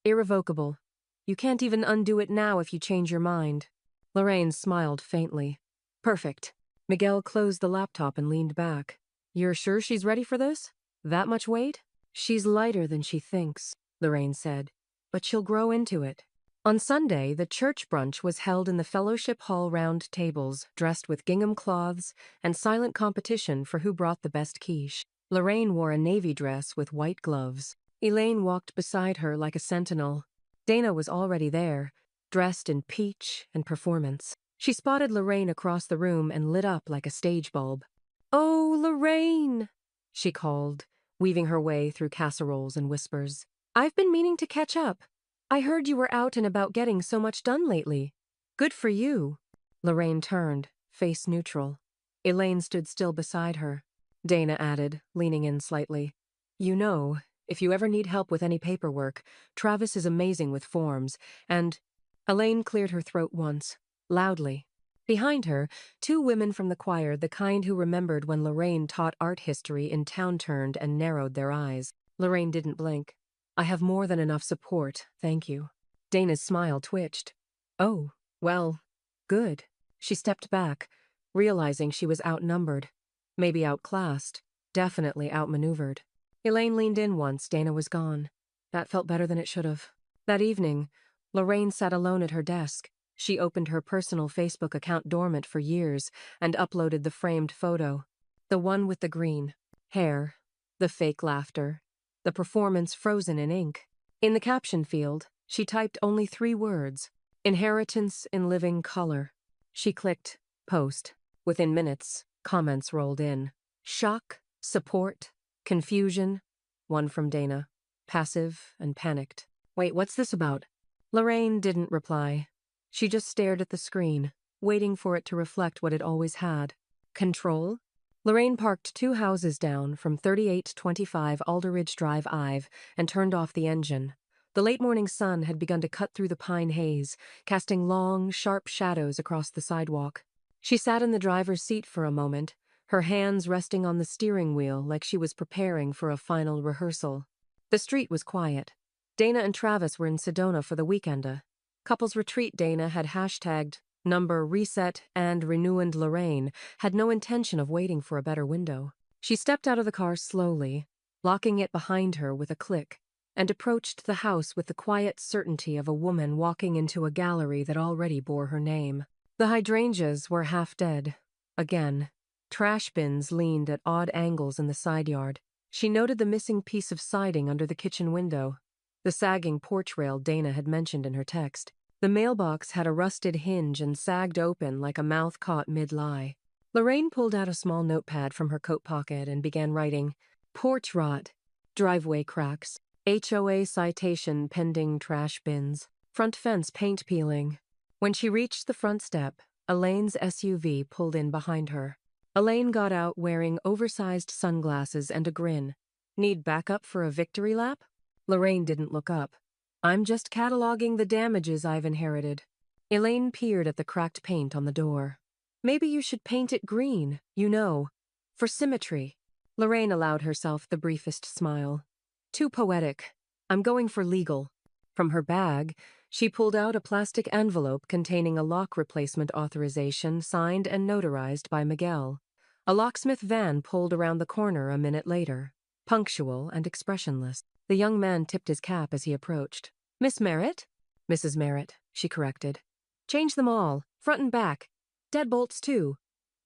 Irrevocable. You can't even undo it now if you change your mind. Lorraine smiled faintly. Perfect. Miguel closed the laptop and leaned back. You're sure she's ready for this? That much weight? She's lighter than she thinks, Lorraine said. But she'll grow into it. On Sunday, the church brunch was held in the fellowship hall round tables, dressed with gingham cloths, and silent competition for who brought the best quiche. Lorraine wore a navy dress with white gloves. Elaine walked beside her like a sentinel. Dana was already there, dressed in peach and performance. She spotted Lorraine across the room and lit up like a stage bulb. "Oh, Lorraine!" she called, weaving her way through casseroles and whispers. "I've been meaning to catch up. I heard you were out and about getting so much done lately. Good for you." Lorraine turned, face neutral. Elaine stood still beside her. Dana added, leaning in slightly. "You know, if you ever need help with any paperwork, Travis is amazing with forms, and—" Elaine cleared her throat once, loudly. Behind her, two women from the choir, the kind who remembered when Lorraine taught art history in town, turned and narrowed their eyes. Lorraine didn't blink. "I have more than enough support, thank you." Dana's smile twitched. "Oh, well, good." She stepped back, realizing she was outnumbered. Maybe outclassed, definitely outmaneuvered. Elaine leaned in once Dana was gone. That felt better than it should have. That evening, Lorraine sat alone at her desk. She opened her personal Facebook account dormant for years and uploaded the framed photo. The one with the green hair, the fake laughter, the performance frozen in ink. In the caption field, she typed only 3 words: inheritance in living color. She clicked post. Within minutes, comments rolled in. Shock, support, confusion. One from Dana, passive and panicked. "Wait, what's this about?" Lorraine didn't reply. She just stared at the screen, waiting for it to reflect what it always had. Control? Lorraine parked 2 houses down from 3825 Alderidge Drive Ive and turned off the engine. The late morning sun had begun to cut through the pine haze, casting long, sharp shadows across the sidewalk. She sat in the driver's seat for a moment, her hands resting on the steering wheel like she was preparing for a final rehearsal. The street was quiet. Dana and Travis were in Sedona for the weekenda. Couples Retreat Dana had hashtagged number reset and renewand Lorraine had no intention of waiting for a better window. She stepped out of the car slowly, locking it behind her with a click, and approached the house with the quiet certainty of a woman walking into a gallery that already bore her name. The hydrangeas were half dead. Again, trash bins leaned at odd angles in the side yard. She noted the missing piece of siding under the kitchen window, the sagging porch rail Dana had mentioned in her text. The mailbox had a rusted hinge and sagged open like a mouth caught mid-lie. Lorraine pulled out a small notepad from her coat pocket and began writing, porch rot, driveway cracks, HOA citation pending trash bins, front fence paint peeling. When she reached the front step, Elaine's SUV pulled in behind her. Elaine got out wearing oversized sunglasses and a grin. Need backup for a victory lap? Lorraine didn't look up. I'm just cataloging the damages I've inherited. Elaine peered at the cracked paint on the door. Maybe you should paint it green, for symmetry. Lorraine allowed herself the briefest smile. Too poetic. I'm going for legal. From her bag, she pulled out a plastic envelope containing a lock replacement authorization signed and notarized by Miguel. A locksmith van pulled around the corner a minute later, punctual and expressionless. The young man tipped his cap as he approached. Miss Merritt? Mrs. Merritt, she corrected. Change them all, front and back. Deadbolts, too.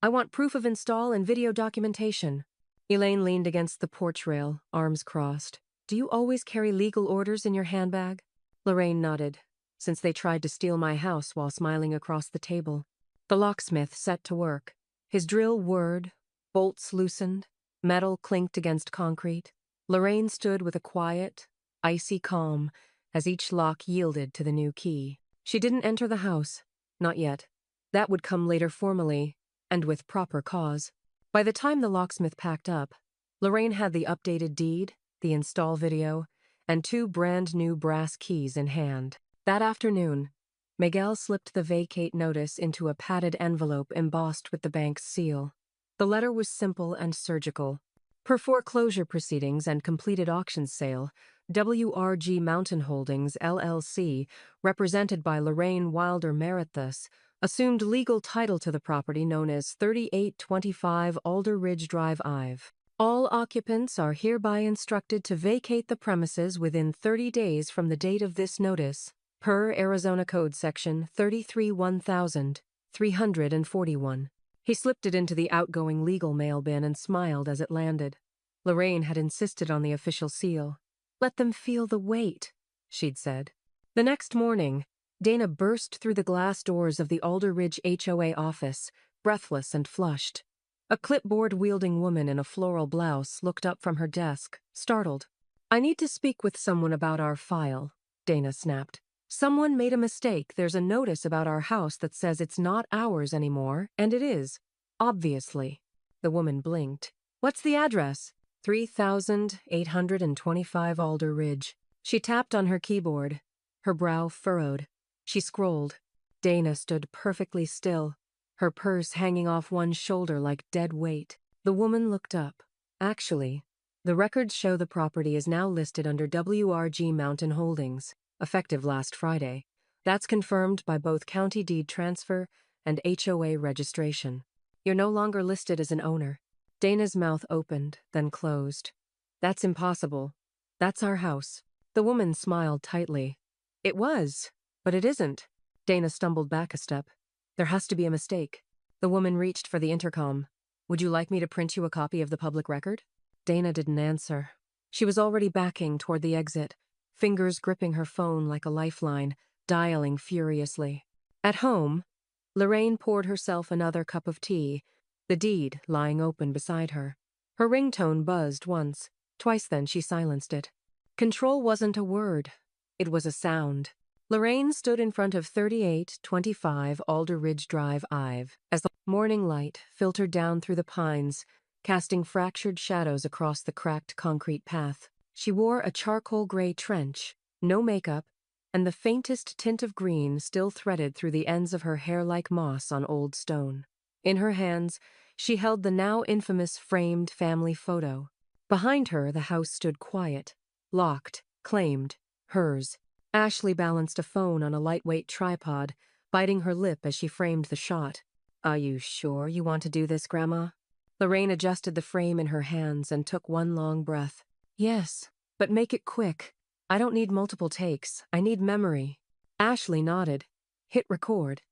I want proof of install and video documentation. Elaine leaned against the porch rail, arms crossed. Do you always carry legal orders in your handbag? Lorraine nodded, since they tried to steal my house while smiling across the table. The locksmith set to work. His drill whirred, bolts loosened, metal clinked against concrete. Lorraine stood with a quiet, icy calm as each lock yielded to the new key. She didn't enter the house. Not yet. That would come later formally, and with proper cause. By the time the locksmith packed up, Lorraine had the updated deed, the install video, and 2 brand-new brass keys in hand. That afternoon, Miguel slipped the vacate notice into a padded envelope embossed with the bank's seal. The letter was simple and surgical. Per foreclosure proceedings and completed auction sale, WRG Mountain Holdings, LLC, represented by Lorraine Wilder Merritt, thus, assumed legal title to the property known as 3825 Alder Ridge Drive Ive. All occupants are hereby instructed to vacate the premises within 30 days from the date of this notice, per Arizona Code Section 33-1341. He slipped it into the outgoing legal mail bin and smiled as it landed. Lorraine had insisted on the official seal. "Let them feel the weight," she'd said. The next morning, Dana burst through the glass doors of the Alder Ridge HOA office, breathless and flushed. A clipboard-wielding woman in a floral blouse looked up from her desk, startled. "I need to speak with someone about our file," Dana snapped. "Someone made a mistake. There's a notice about our house that says it's not ours anymore, and it is. Obviously." The woman blinked. "What's the address?" 3825 Alder Ridge. She tapped on her keyboard. Her brow furrowed. She scrolled. Dana stood perfectly still, her purse hanging off one shoulder like dead weight. The woman looked up. "Actually, the records show the property is now listed under WRG Mountain Holdings, effective last Friday. That's confirmed by both county deed transfer and HOA registration. You're no longer listed as an owner." Dana's mouth opened, then closed. "That's impossible. That's our house." The woman smiled tightly. "It was, but it isn't." Dana stumbled back a step. "There has to be a mistake." The woman reached for the intercom. "Would you like me to print you a copy of the public record?" Dana didn't answer. She was already backing toward the exit, fingers gripping her phone like a lifeline, dialing furiously. At home, Lorraine poured herself another cup of tea, the deed lying open beside her. Her ringtone buzzed once. Twice then she silenced it. Control wasn't a word. It was a sound. Lorraine stood in front of 3825 Alder Ridge Drive Ive as the morning light filtered down through the pines, casting fractured shadows across the cracked concrete path. She wore a charcoal gray trench, no makeup, and the faintest tint of green still threaded through the ends of her hair like moss on old stone. In her hands, she held the now infamous framed family photo. Behind her, the house stood quiet, locked, claimed, hers. Ashley balanced a phone on a lightweight tripod, biting her lip as she framed the shot. "Are you sure you want to do this, Grandma?" Lorraine adjusted the frame in her hands and took one long breath. "Yes, but make it quick. I don't need multiple takes. I need memory." Ashley nodded, hit record,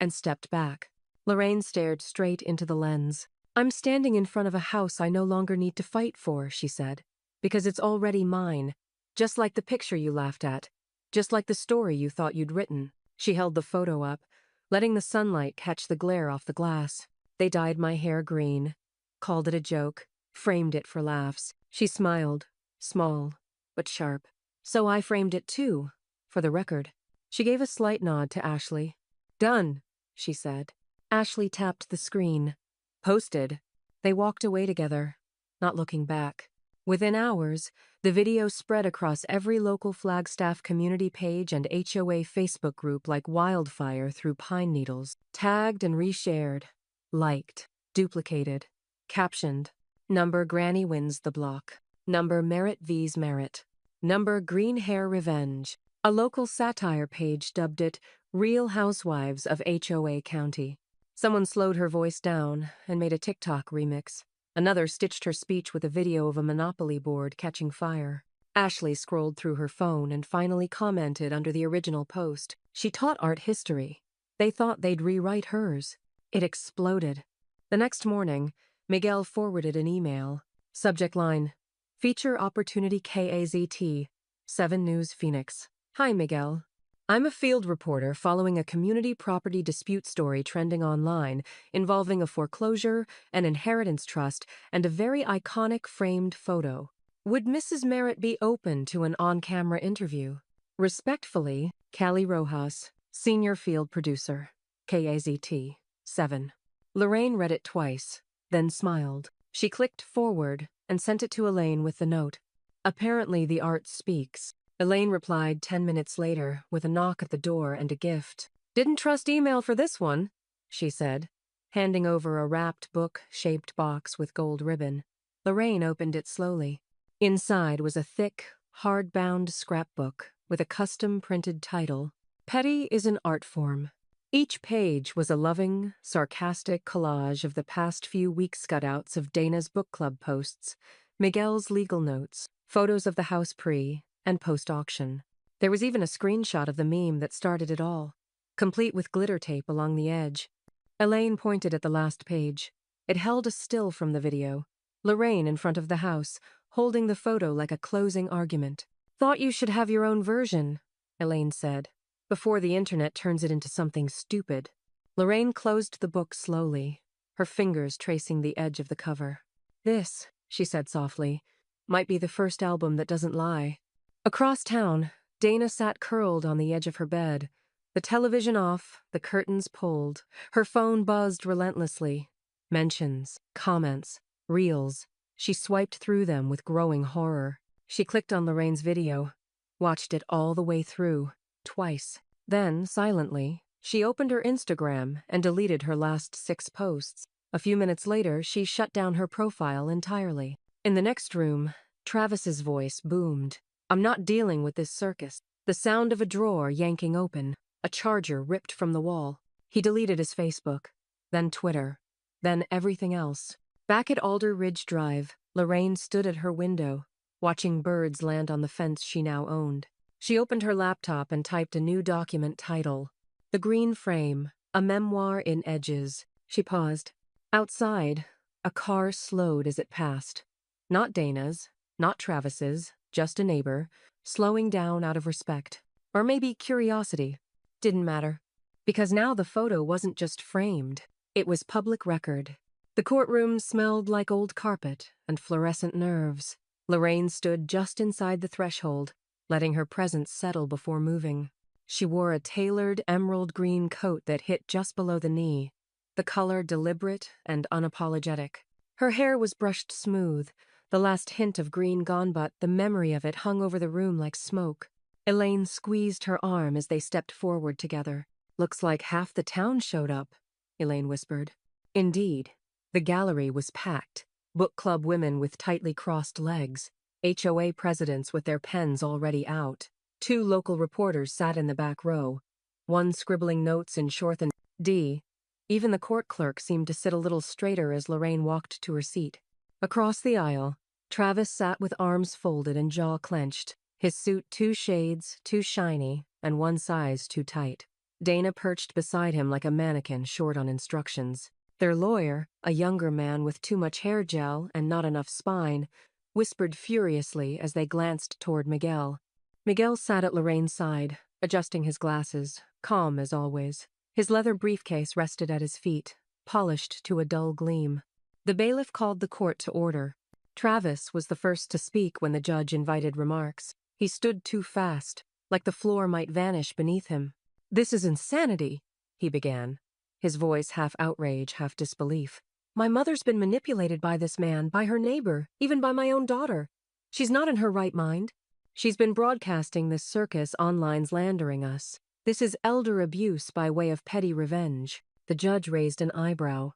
and stepped back. Lorraine stared straight into the lens. "I'm standing in front of a house I no longer need to fight for," she said, "because it's already mine, just like the picture you laughed at. Just like the story you thought you'd written." She held the photo up, letting the sunlight catch the glare off the glass. "They dyed my hair green, called it a joke, framed it for laughs." She smiled, small, but sharp. "So I framed it too, for the record." She gave a slight nod to Ashley. "Done," she said. Ashley tapped the screen. "Posted." They walked away together, not looking back. Within hours, the video spread across every local Flagstaff community page and HOA Facebook group like wildfire through pine needles. Tagged and reshared. Liked. Duplicated. Captioned. Number Granny wins the block. Number Merritt vs. Merritt. Number Green Hair Revenge. A local satire page dubbed it Real Housewives of HOA County. Someone slowed her voice down and made a TikTok remix. Another stitched her speech with a video of a Monopoly board catching fire. Ashley scrolled through her phone and finally commented under the original post. She taught art history. They thought they'd rewrite hers. It exploded. The next morning, Miguel forwarded an email. Subject line, "Feature Opportunity KAZT, 7 News Phoenix." "Hi, Miguel. I'm a field reporter following a community property dispute story trending online involving a foreclosure, an inheritance trust, and a very iconic framed photo. Would Mrs. Merritt be open to an on-camera interview? Respectfully, Callie Rojas, Senior Field Producer, KAZT, 7. Lorraine read it twice, then smiled. She clicked forward and sent it to Elaine with the note. "Apparently the art speaks." Elaine replied 10 minutes later with a knock at the door and a gift. "Didn't trust email for this one," she said, handing over a wrapped book-shaped box with gold ribbon. Lorraine opened it slowly. Inside was a thick, hard-bound scrapbook with a custom-printed title. "Petty is an art form. Each page was a loving, sarcastic collage of the past few weeks' cutouts of Dana's book club posts, Miguel's legal notes, photos of the house pre- and post-auction. There was even a screenshot of the meme that started it all, complete with glitter tape along the edge. Elaine pointed at the last page. It held a still from the video. Lorraine in front of the house, holding the photo like a closing argument. "Thought you should have your own version," Elaine said, "before the internet turns it into something stupid." Lorraine closed the book slowly, her fingers tracing the edge of the cover. "This," she said softly, "might be the first album that doesn't lie." Across town, Dana sat curled on the edge of her bed, the television off, the curtains pulled. Her phone buzzed relentlessly. Mentions, comments, reels. She swiped through them with growing horror. She clicked on Lorraine's video, watched it all the way through, twice. Then, silently, she opened her Instagram and deleted her last 6 posts. A few minutes later, she shut down her profile entirely. In the next room, Travis's voice boomed. "I'm not dealing with this circus." The sound of a drawer yanking open, a charger ripped from the wall. He deleted his Facebook, then Twitter, then everything else. Back at Alder Ridge Drive, Lorraine stood at her window, watching birds land on the fence she now owned. She opened her laptop and typed a new document title, "The Green Frame, a Memoir in Edges." She paused. Outside, a car slowed as it passed. Not Dana's, not Travis's, just a neighbor, slowing down out of respect. Or maybe curiosity. Didn't matter. Because now the photo wasn't just framed. It was public record. The courtroom smelled like old carpet and fluorescent nerves. Lorraine stood just inside the threshold, letting her presence settle before moving. She wore a tailored emerald green coat that hit just below the knee, the color deliberate and unapologetic. Her hair was brushed smooth, the last hint of green gone, but the memory of it hung over the room like smoke. Elaine squeezed her arm as they stepped forward together. "Looks like half the town showed up," Elaine whispered. Indeed, the gallery was packed. Book club women with tightly crossed legs, HOA presidents with their pens already out. 2 local reporters sat in the back row, one scribbling notes in Shorthand D. Even the court clerk seemed to sit a little straighter as Lorraine walked to her seat. Across the aisle, Travis sat with arms folded and jaw clenched, his suit 2 shades too shiny and 1 size too tight. Dana perched beside him like a mannequin short on instructions. Their lawyer, a younger man with too much hair gel and not enough spine, whispered furiously as they glanced toward Miguel. Miguel sat at Lorraine's side, adjusting his glasses, calm as always. His leather briefcase rested at his feet, polished to a dull gleam. The bailiff called the court to order. Travis was the first to speak when the judge invited remarks. He stood too fast, like the floor might vanish beneath him. "This is insanity," he began, his voice half outrage, half disbelief. "My mother's been manipulated by this man, by her neighbor, even by my own daughter. She's not in her right mind. She's been broadcasting this circus online slandering us. This is elder abuse by way of petty revenge." The judge raised an eyebrow.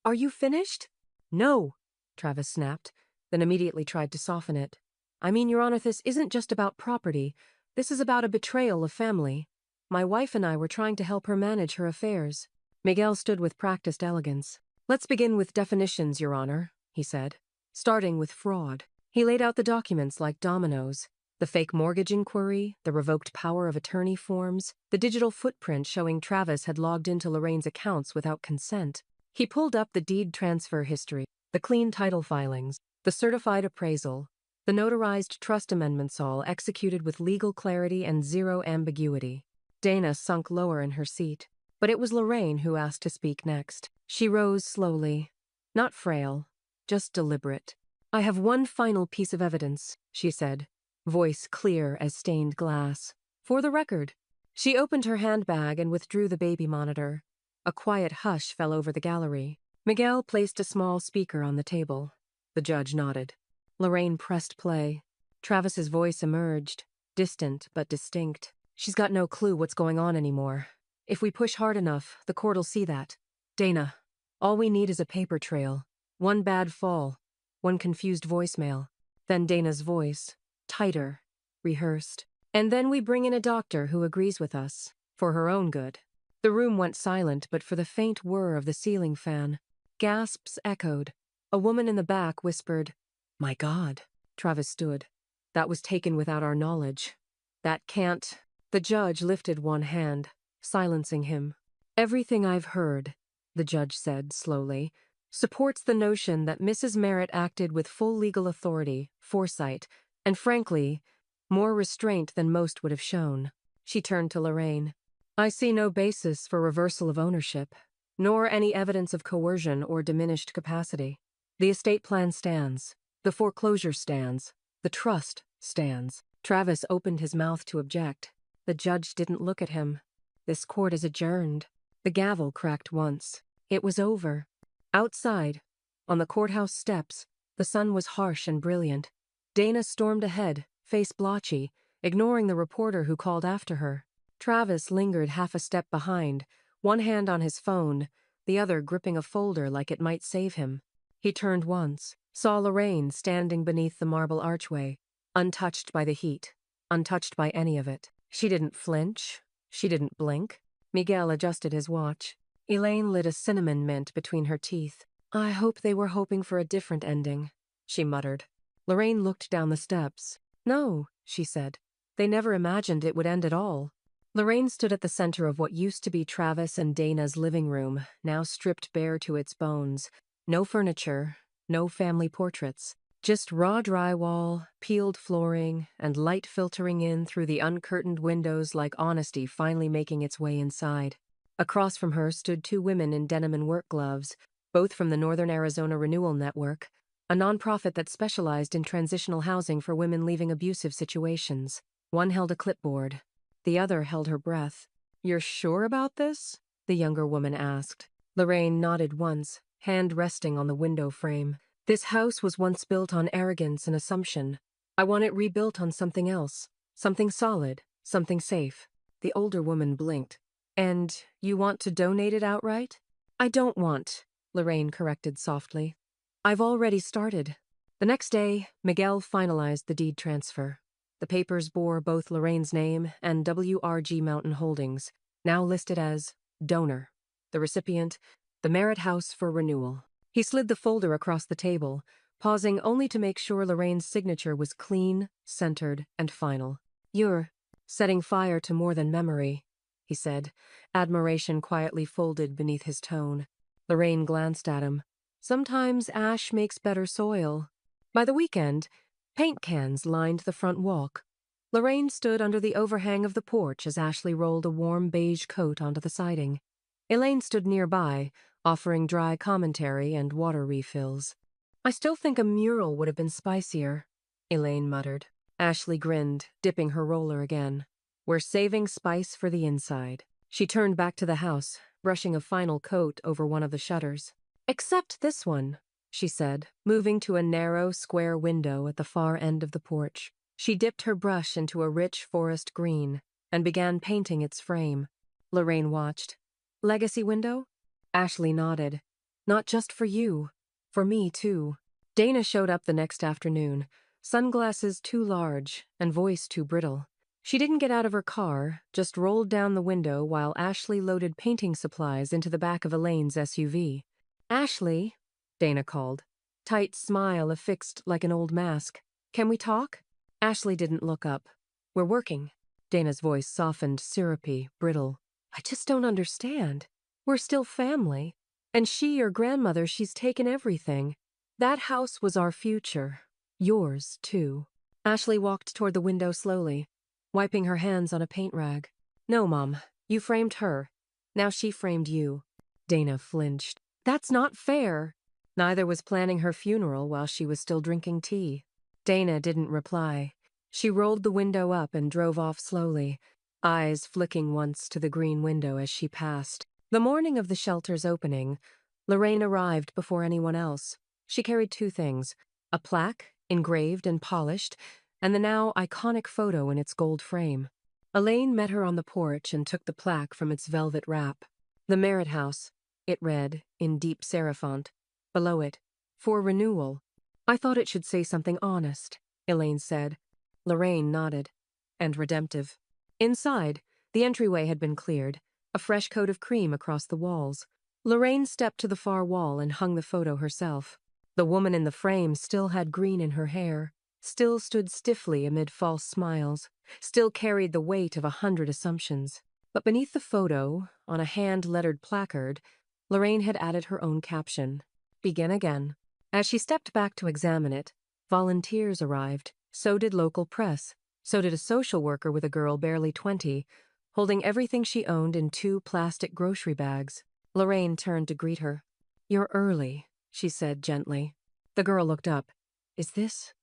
"Are you finished?" "No," Travis snapped, then immediately tried to soften it. "I mean, Your Honor, this isn't just about property. This is about a betrayal of family. My wife and I were trying to help her manage her affairs." Miguel stood with practiced elegance. "Let's begin with definitions, Your Honor," he said, starting with fraud. He laid out the documents like dominoes. The fake mortgage inquiry, the revoked power of attorney forms, the digital footprint showing Travis had logged into Lorraine's accounts without consent. He pulled up the deed transfer history, the clean title filings, the certified appraisal, the notarized trust amendments, all executed with legal clarity and zero ambiguity. Dana sunk lower in her seat, but it was Lorraine who asked to speak next. She rose slowly, not frail, just deliberate. "I have one final piece of evidence," she said, voice clear as stained glass. "For the record." She opened her handbag and withdrew the baby monitor. A quiet hush fell over the gallery. Miguel placed a small speaker on the table. The judge nodded. Lorraine pressed play. Travis's voice emerged, distant but distinct. "She's got no clue what's going on anymore. If we push hard enough, the court'll see that. Dana, all we need is a paper trail. One bad fall, one confused voicemail. Then Dana's voice, tighter, rehearsed. And then we bring in a doctor who agrees with us, for her own good." The room went silent but for the faint whir of the ceiling fan. Gasps echoed. A woman in the back whispered, "My God." Travis stood. "That was taken without our knowledge. That can't—" The judge lifted one hand, silencing him. "Everything I've heard," the judge said slowly, "supports the notion that Mrs. Merritt acted with full legal authority, foresight, and frankly, more restraint than most would have shown." She turned to Lorraine. "I see no basis for reversal of ownership, nor any evidence of coercion or diminished capacity. The estate plan stands. The foreclosure stands. The trust stands." Travis opened his mouth to object. The judge didn't look at him. "This court is adjourned." The gavel cracked once. It was over. Outside, on the courthouse steps, the sun was harsh and brilliant. Dana stormed ahead, face blotchy, ignoring the reporter who called after her. Travis lingered half a step behind, one hand on his phone, the other gripping a folder like it might save him. He turned once, saw Lorraine standing beneath the marble archway, untouched by the heat, untouched by any of it. She didn't flinch. She didn't blink. Miguel adjusted his watch. Elaine lit a cinnamon mint between her teeth. "I hope they were hoping for a different ending," she muttered. Lorraine looked down the steps. "No," she said. "They never imagined it would end at all." Lorraine stood at the center of what used to be Travis and Dana's living room, now stripped bare to its bones. No furniture, no family portraits. Just raw drywall, peeled flooring, and light filtering in through the uncurtained windows like honesty finally making its way inside. Across from her stood two women in denim and work gloves, both from the Northern Arizona Renewal Network, a nonprofit that specialized in transitional housing for women leaving abusive situations. One held a clipboard. The other held her breath. "You're sure about this?" the younger woman asked. Lorraine nodded once, hand resting on the window frame. "This house was once built on arrogance and assumption. I want it rebuilt on something else. Something solid. Something safe." The older woman blinked. "And you want to donate it outright?" "I don't want," Lorraine corrected softly. "I've already started." The next day, Miguel finalized the deed transfer. The papers bore both Lorraine's name and WRG Mountain Holdings, now listed as donor. The recipient, the Merritt House for Renewal. He slid the folder across the table, pausing only to make sure Lorraine's signature was clean, centered, and final. "You're setting fire to more than memory," he said, admiration quietly folded beneath his tone. Lorraine glanced at him. "Sometimes ash makes better soil." By the weekend, paint cans lined the front walk. Lorraine stood under the overhang of the porch as Ashley rolled a warm beige coat onto the siding. Elaine stood nearby, offering dry commentary and water refills. "I still think a mural would have been spicier," Elaine muttered. Ashley grinned, dipping her roller again. "We're saving spice for the inside." She turned back to the house, brushing a final coat over one of the shutters. "Except this one," she said, moving to a narrow, square window at the far end of the porch. She dipped her brush into a rich forest green and began painting its frame. Lorraine watched. "Legacy window?" Ashley nodded. "Not just for you. For me, too." Dana showed up the next afternoon, sunglasses too large and voice too brittle. She didn't get out of her car, just rolled down the window while Ashley loaded painting supplies into the back of Elaine's SUV. "Ashley," Dana called, tight smile affixed like an old mask. "Can we talk?" Ashley didn't look up. "We're working." Dana's voice softened, syrupy, brittle. "I just don't understand. We're still family. And she, your grandmother, she's taken everything. That house was our future. Yours, too." Ashley walked toward the window slowly, wiping her hands on a paint rag. "No, Mom. You framed her. Now she framed you." Dana flinched. "That's not fair." Neither was planning her funeral while she was still drinking tea. Dana didn't reply. She rolled the window up and drove off slowly, eyes flicking once to the green window as she passed. The morning of the shelter's opening, Lorraine arrived before anyone else. She carried two things, a plaque, engraved and polished, and the now iconic photo in its gold frame. Elaine met her on the porch and took the plaque from its velvet wrap. "The Merritt House," it read, in deep serif font. Below it, "For renewal." "I thought it should say something honest," Elaine said. Lorraine nodded. "And redemptive." Inside, the entryway had been cleared. a fresh coat of cream across the walls. Lorraine stepped to the far wall and hung the photo herself. The woman in the frame still had green in her hair, still stood stiffly amid false smiles, still carried the weight of 100 assumptions. But beneath the photo, on a hand-lettered placard, Lorraine had added her own caption, "Begin again." As she stepped back to examine it, volunteers arrived. So did local press. So did a social worker with a girl barely 20, holding everything she owned in 2 plastic grocery bags. Lorraine turned to greet her. "You're early," she said gently. The girl looked up. Is this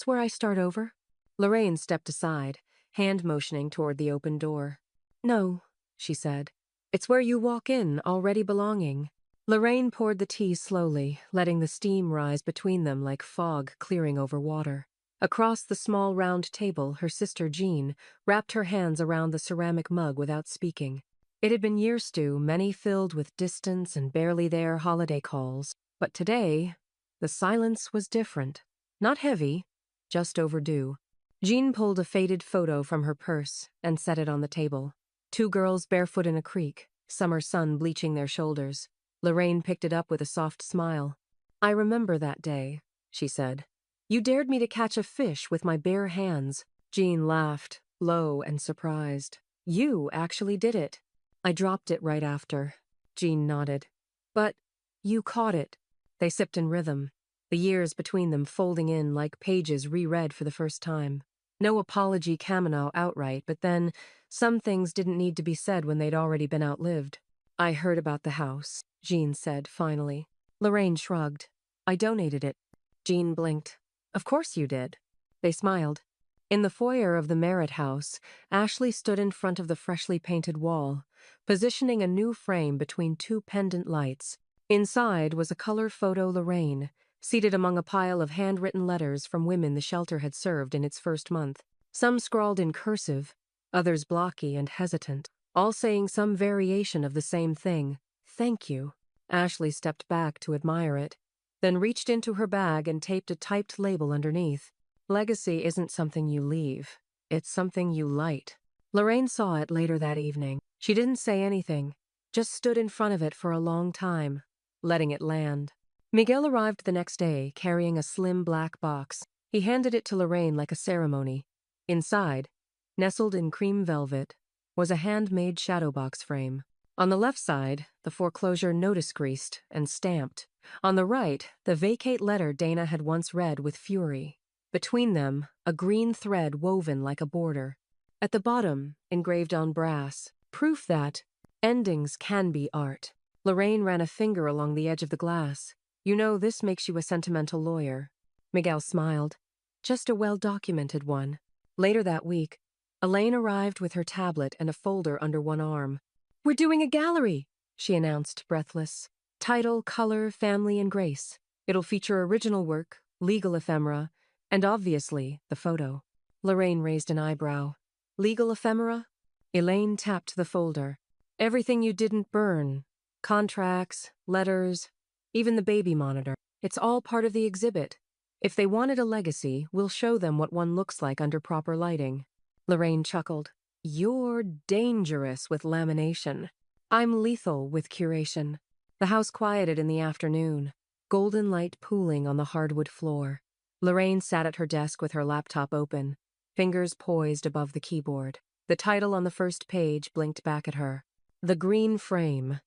where I start over?" Lorraine stepped aside, hand motioning toward the open door. "No," she said. "It's where you walk in, already belonging." Lorraine poured the tea slowly, letting the steam rise between them like fog clearing over water. Across the small round table, her sister Jean wrapped her hands around the ceramic mug without speaking. It had been years, Stu, many filled with distance and barely there holiday calls. But today, the silence was different. Not heavy, just overdue. Jean pulled a faded photo from her purse and set it on the table. 2 girls barefoot in a creek, summer sun bleaching their shoulders. Lorraine picked it up with a soft smile. "I remember that day," she said. "You dared me to catch a fish with my bare hands." Jean laughed, low and surprised. "You actually did it." "I dropped it right after." Jean nodded. "But you caught it." They sipped in rhythm, the years between them folding in like pages reread for the first time. No apology Kaminow outright, but then some things didn't need to be said when they'd already been outlived. "I heard about the house," Jean said finally. Lorraine shrugged. "I donated it." Jean blinked. "Of course you did." They smiled. In the foyer of the Merritt house, Ashley stood in front of the freshly painted wall, positioning a new frame between 2 pendant lights. Inside was a color photo Lorraine, seated among a pile of handwritten letters from women the shelter had served in its first month. Some scrawled in cursive, others blocky and hesitant, all saying some variation of the same thing, "Thank you." Ashley stepped back to admire it, then reached into her bag and taped a typed label underneath. "Legacy isn't something you leave. It's something you light." Lorraine saw it later that evening. She didn't say anything, just stood in front of it for a long time, letting it land. Miguel arrived the next day, carrying a slim black box. He handed it to Lorraine like a ceremony. Inside, nestled in cream velvet, was a handmade shadow box frame. On the left side, the foreclosure notice greased and stamped. On the right, the vacate letter Dana had once read with fury. Between them, a green thread woven like a border. At the bottom, engraved on brass, proof that endings can be art. Lorraine ran a finger along the edge of the glass. "You know, this makes you a sentimental lawyer." Miguel smiled. "Just a well-documented one." Later that week, Elaine arrived with her tablet and a folder under one arm. "We're doing a gallery," she announced, breathless. "Title, color, family, and grace. It'll feature original work, legal ephemera, and obviously, the photo." Lorraine raised an eyebrow. "Legal ephemera?" Elaine tapped the folder. "Everything you didn't burn. Contracts, letters, even the baby monitor. It's all part of the exhibit. If they wanted a legacy, we'll show them what one looks like under proper lighting." Lorraine chuckled. "You're dangerous with lamination. I'm lethal with curation." The house quieted in the afternoon, golden light pooling on the hardwood floor. Lorraine sat at her desk with her laptop open, fingers poised above the keyboard. The title on the first page blinked back at her. "The Green Frame.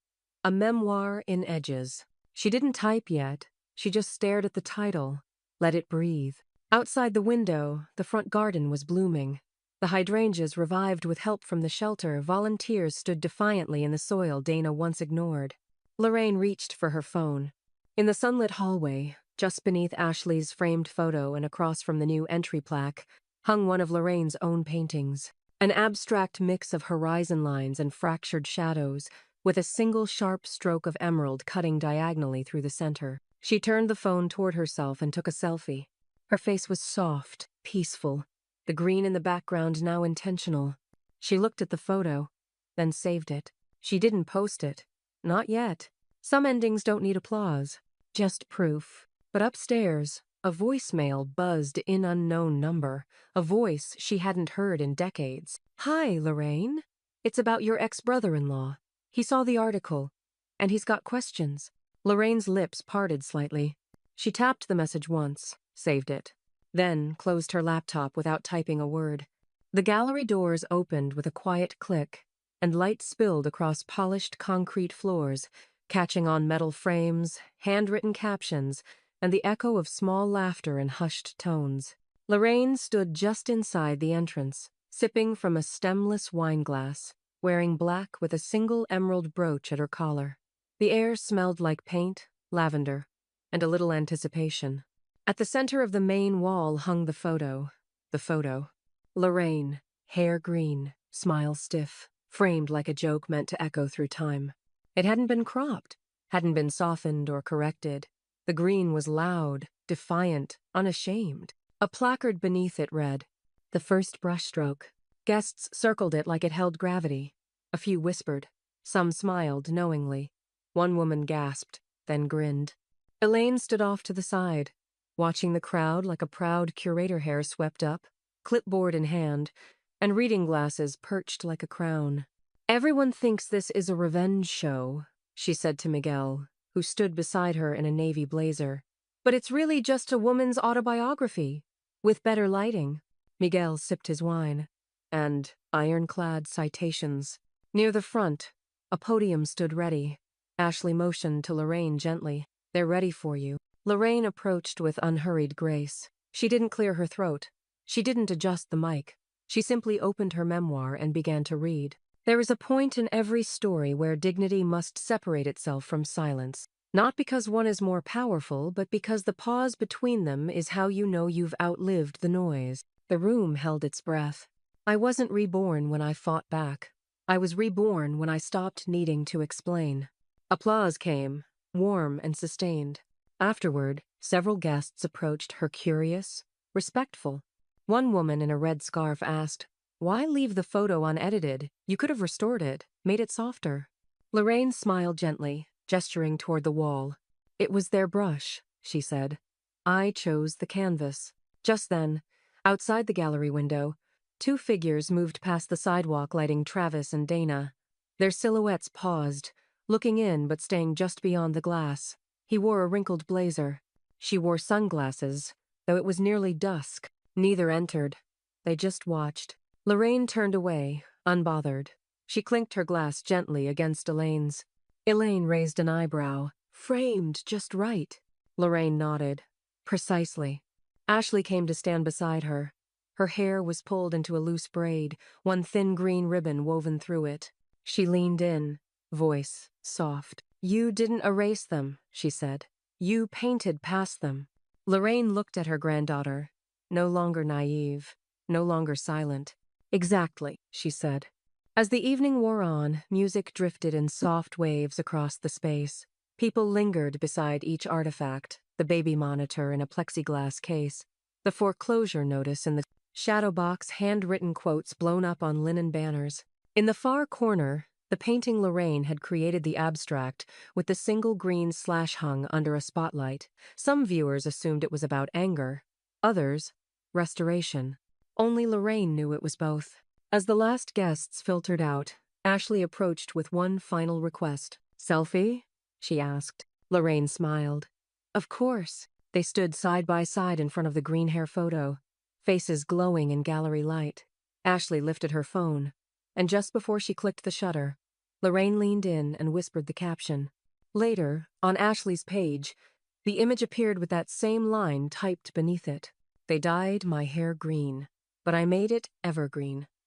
A Memoir in Edges." She didn't type yet. She just stared at the title, let it breathe. Outside the window, the front garden was blooming. The hydrangeas revived with help from the shelter. Volunteers stood defiantly in the soil Dana once ignored. Lorraine reached for her phone. In the sunlit hallway, just beneath Ashley's framed photo and across from the new entry plaque, hung one of Lorraine's own paintings. An abstract mix of horizon lines and fractured shadows, with a single sharp stroke of emerald cutting diagonally through the center. She turned the phone toward herself and took a selfie. Her face was soft, peaceful, the green in the background now intentional. She looked at the photo, then saved it. She didn't post it. Not yet. Some endings don't need applause, just proof. But upstairs, a voicemail buzzed in unknown number, a voice she hadn't heard in decades. "Hi, Lorraine. It's about your ex-brother-in-law." He saw the article, and he's got questions. Lorraine's lips parted slightly. She tapped the message once, saved it, then closed her laptop without typing a word. The gallery doors opened with a quiet click, and light spilled across polished concrete floors, catching on metal frames, handwritten captions, and the echo of small laughter in hushed tones. Lorraine stood just inside the entrance, sipping from a stemless wineglass, wearing black with a single emerald brooch at her collar. The air smelled like paint, lavender, and a little anticipation. At the center of the main wall hung the photo. The photo. Lorraine, hair green, smile stiff, framed like a joke meant to echo through time. It hadn't been cropped, hadn't been softened or corrected. The green was loud, defiant, unashamed. A placard beneath it read, "The first brushstroke." Guests circled it like it held gravity. A few whispered. Some smiled knowingly. One woman gasped, then grinned. Elaine stood off to the side, watching the crowd like a proud curator hair swept up, clipboard in hand, and reading glasses perched like a crown. "Everyone thinks this is a revenge show," she said to Miguel, who stood beside her in a navy blazer. "But it's really just a woman's autobiography, with better lighting." Miguel sipped his wine. "And ironclad citations." Near the front, a podium stood ready. Ashley motioned to Lorraine gently. "They're ready for you." Lorraine approached with unhurried grace. She didn't clear her throat. She didn't adjust the mic. She simply opened her memoir and began to read. There is a point in every story where dignity must separate itself from silence. Not because one is more powerful, but because the pause between them is how you know you've outlived the noise. The room held its breath. "I wasn't reborn when I fought back. I was reborn when I stopped needing to explain." Applause came, warm and sustained. Afterward, several guests approached her curious, respectful. One woman in a red scarf asked, "Why leave the photo unedited? You could have restored it, made it softer." Lorraine smiled gently, gesturing toward the wall. "It was their brush," she said. "I chose the canvas." Just then, outside the gallery window, two figures moved past the sidewalk lighting Travis and Dana. Their silhouettes paused, looking in but staying just beyond the glass. He wore a wrinkled blazer. She wore sunglasses, though it was nearly dusk. Neither entered. They just watched. Lorraine turned away, unbothered. She clinked her glass gently against Elaine's. Elaine raised an eyebrow. "Framed just right." Lorraine nodded. "Precisely." Ashley came to stand beside her. Her hair was pulled into a loose braid, one thin green ribbon woven through it. She leaned in, voice soft. "You didn't erase them," she said. "You painted past them." Lorraine looked at her granddaughter, no longer naive, no longer silent. "Exactly," she said. As the evening wore on, music drifted in soft waves across the space. People lingered beside each artifact, the baby monitor in a plexiglass case, the foreclosure notice in the shadow box, handwritten quotes blown up on linen banners. In the far corner, the painting Lorraine had created the abstract with the single green slash hung under a spotlight. Some viewers assumed it was about anger, others, restoration. Only Lorraine knew it was both. As the last guests filtered out, Ashley approached with one final request. "Selfie?" she asked. Lorraine smiled. "Of course." They stood side by side in front of the green hair photo, faces glowing in gallery light. Ashley lifted her phone, and just before she clicked the shutter, Lorraine leaned in and whispered the caption. Later, on Ashley's page, the image appeared with that same line typed beneath it. "They dyed my hair green, but I made it evergreen."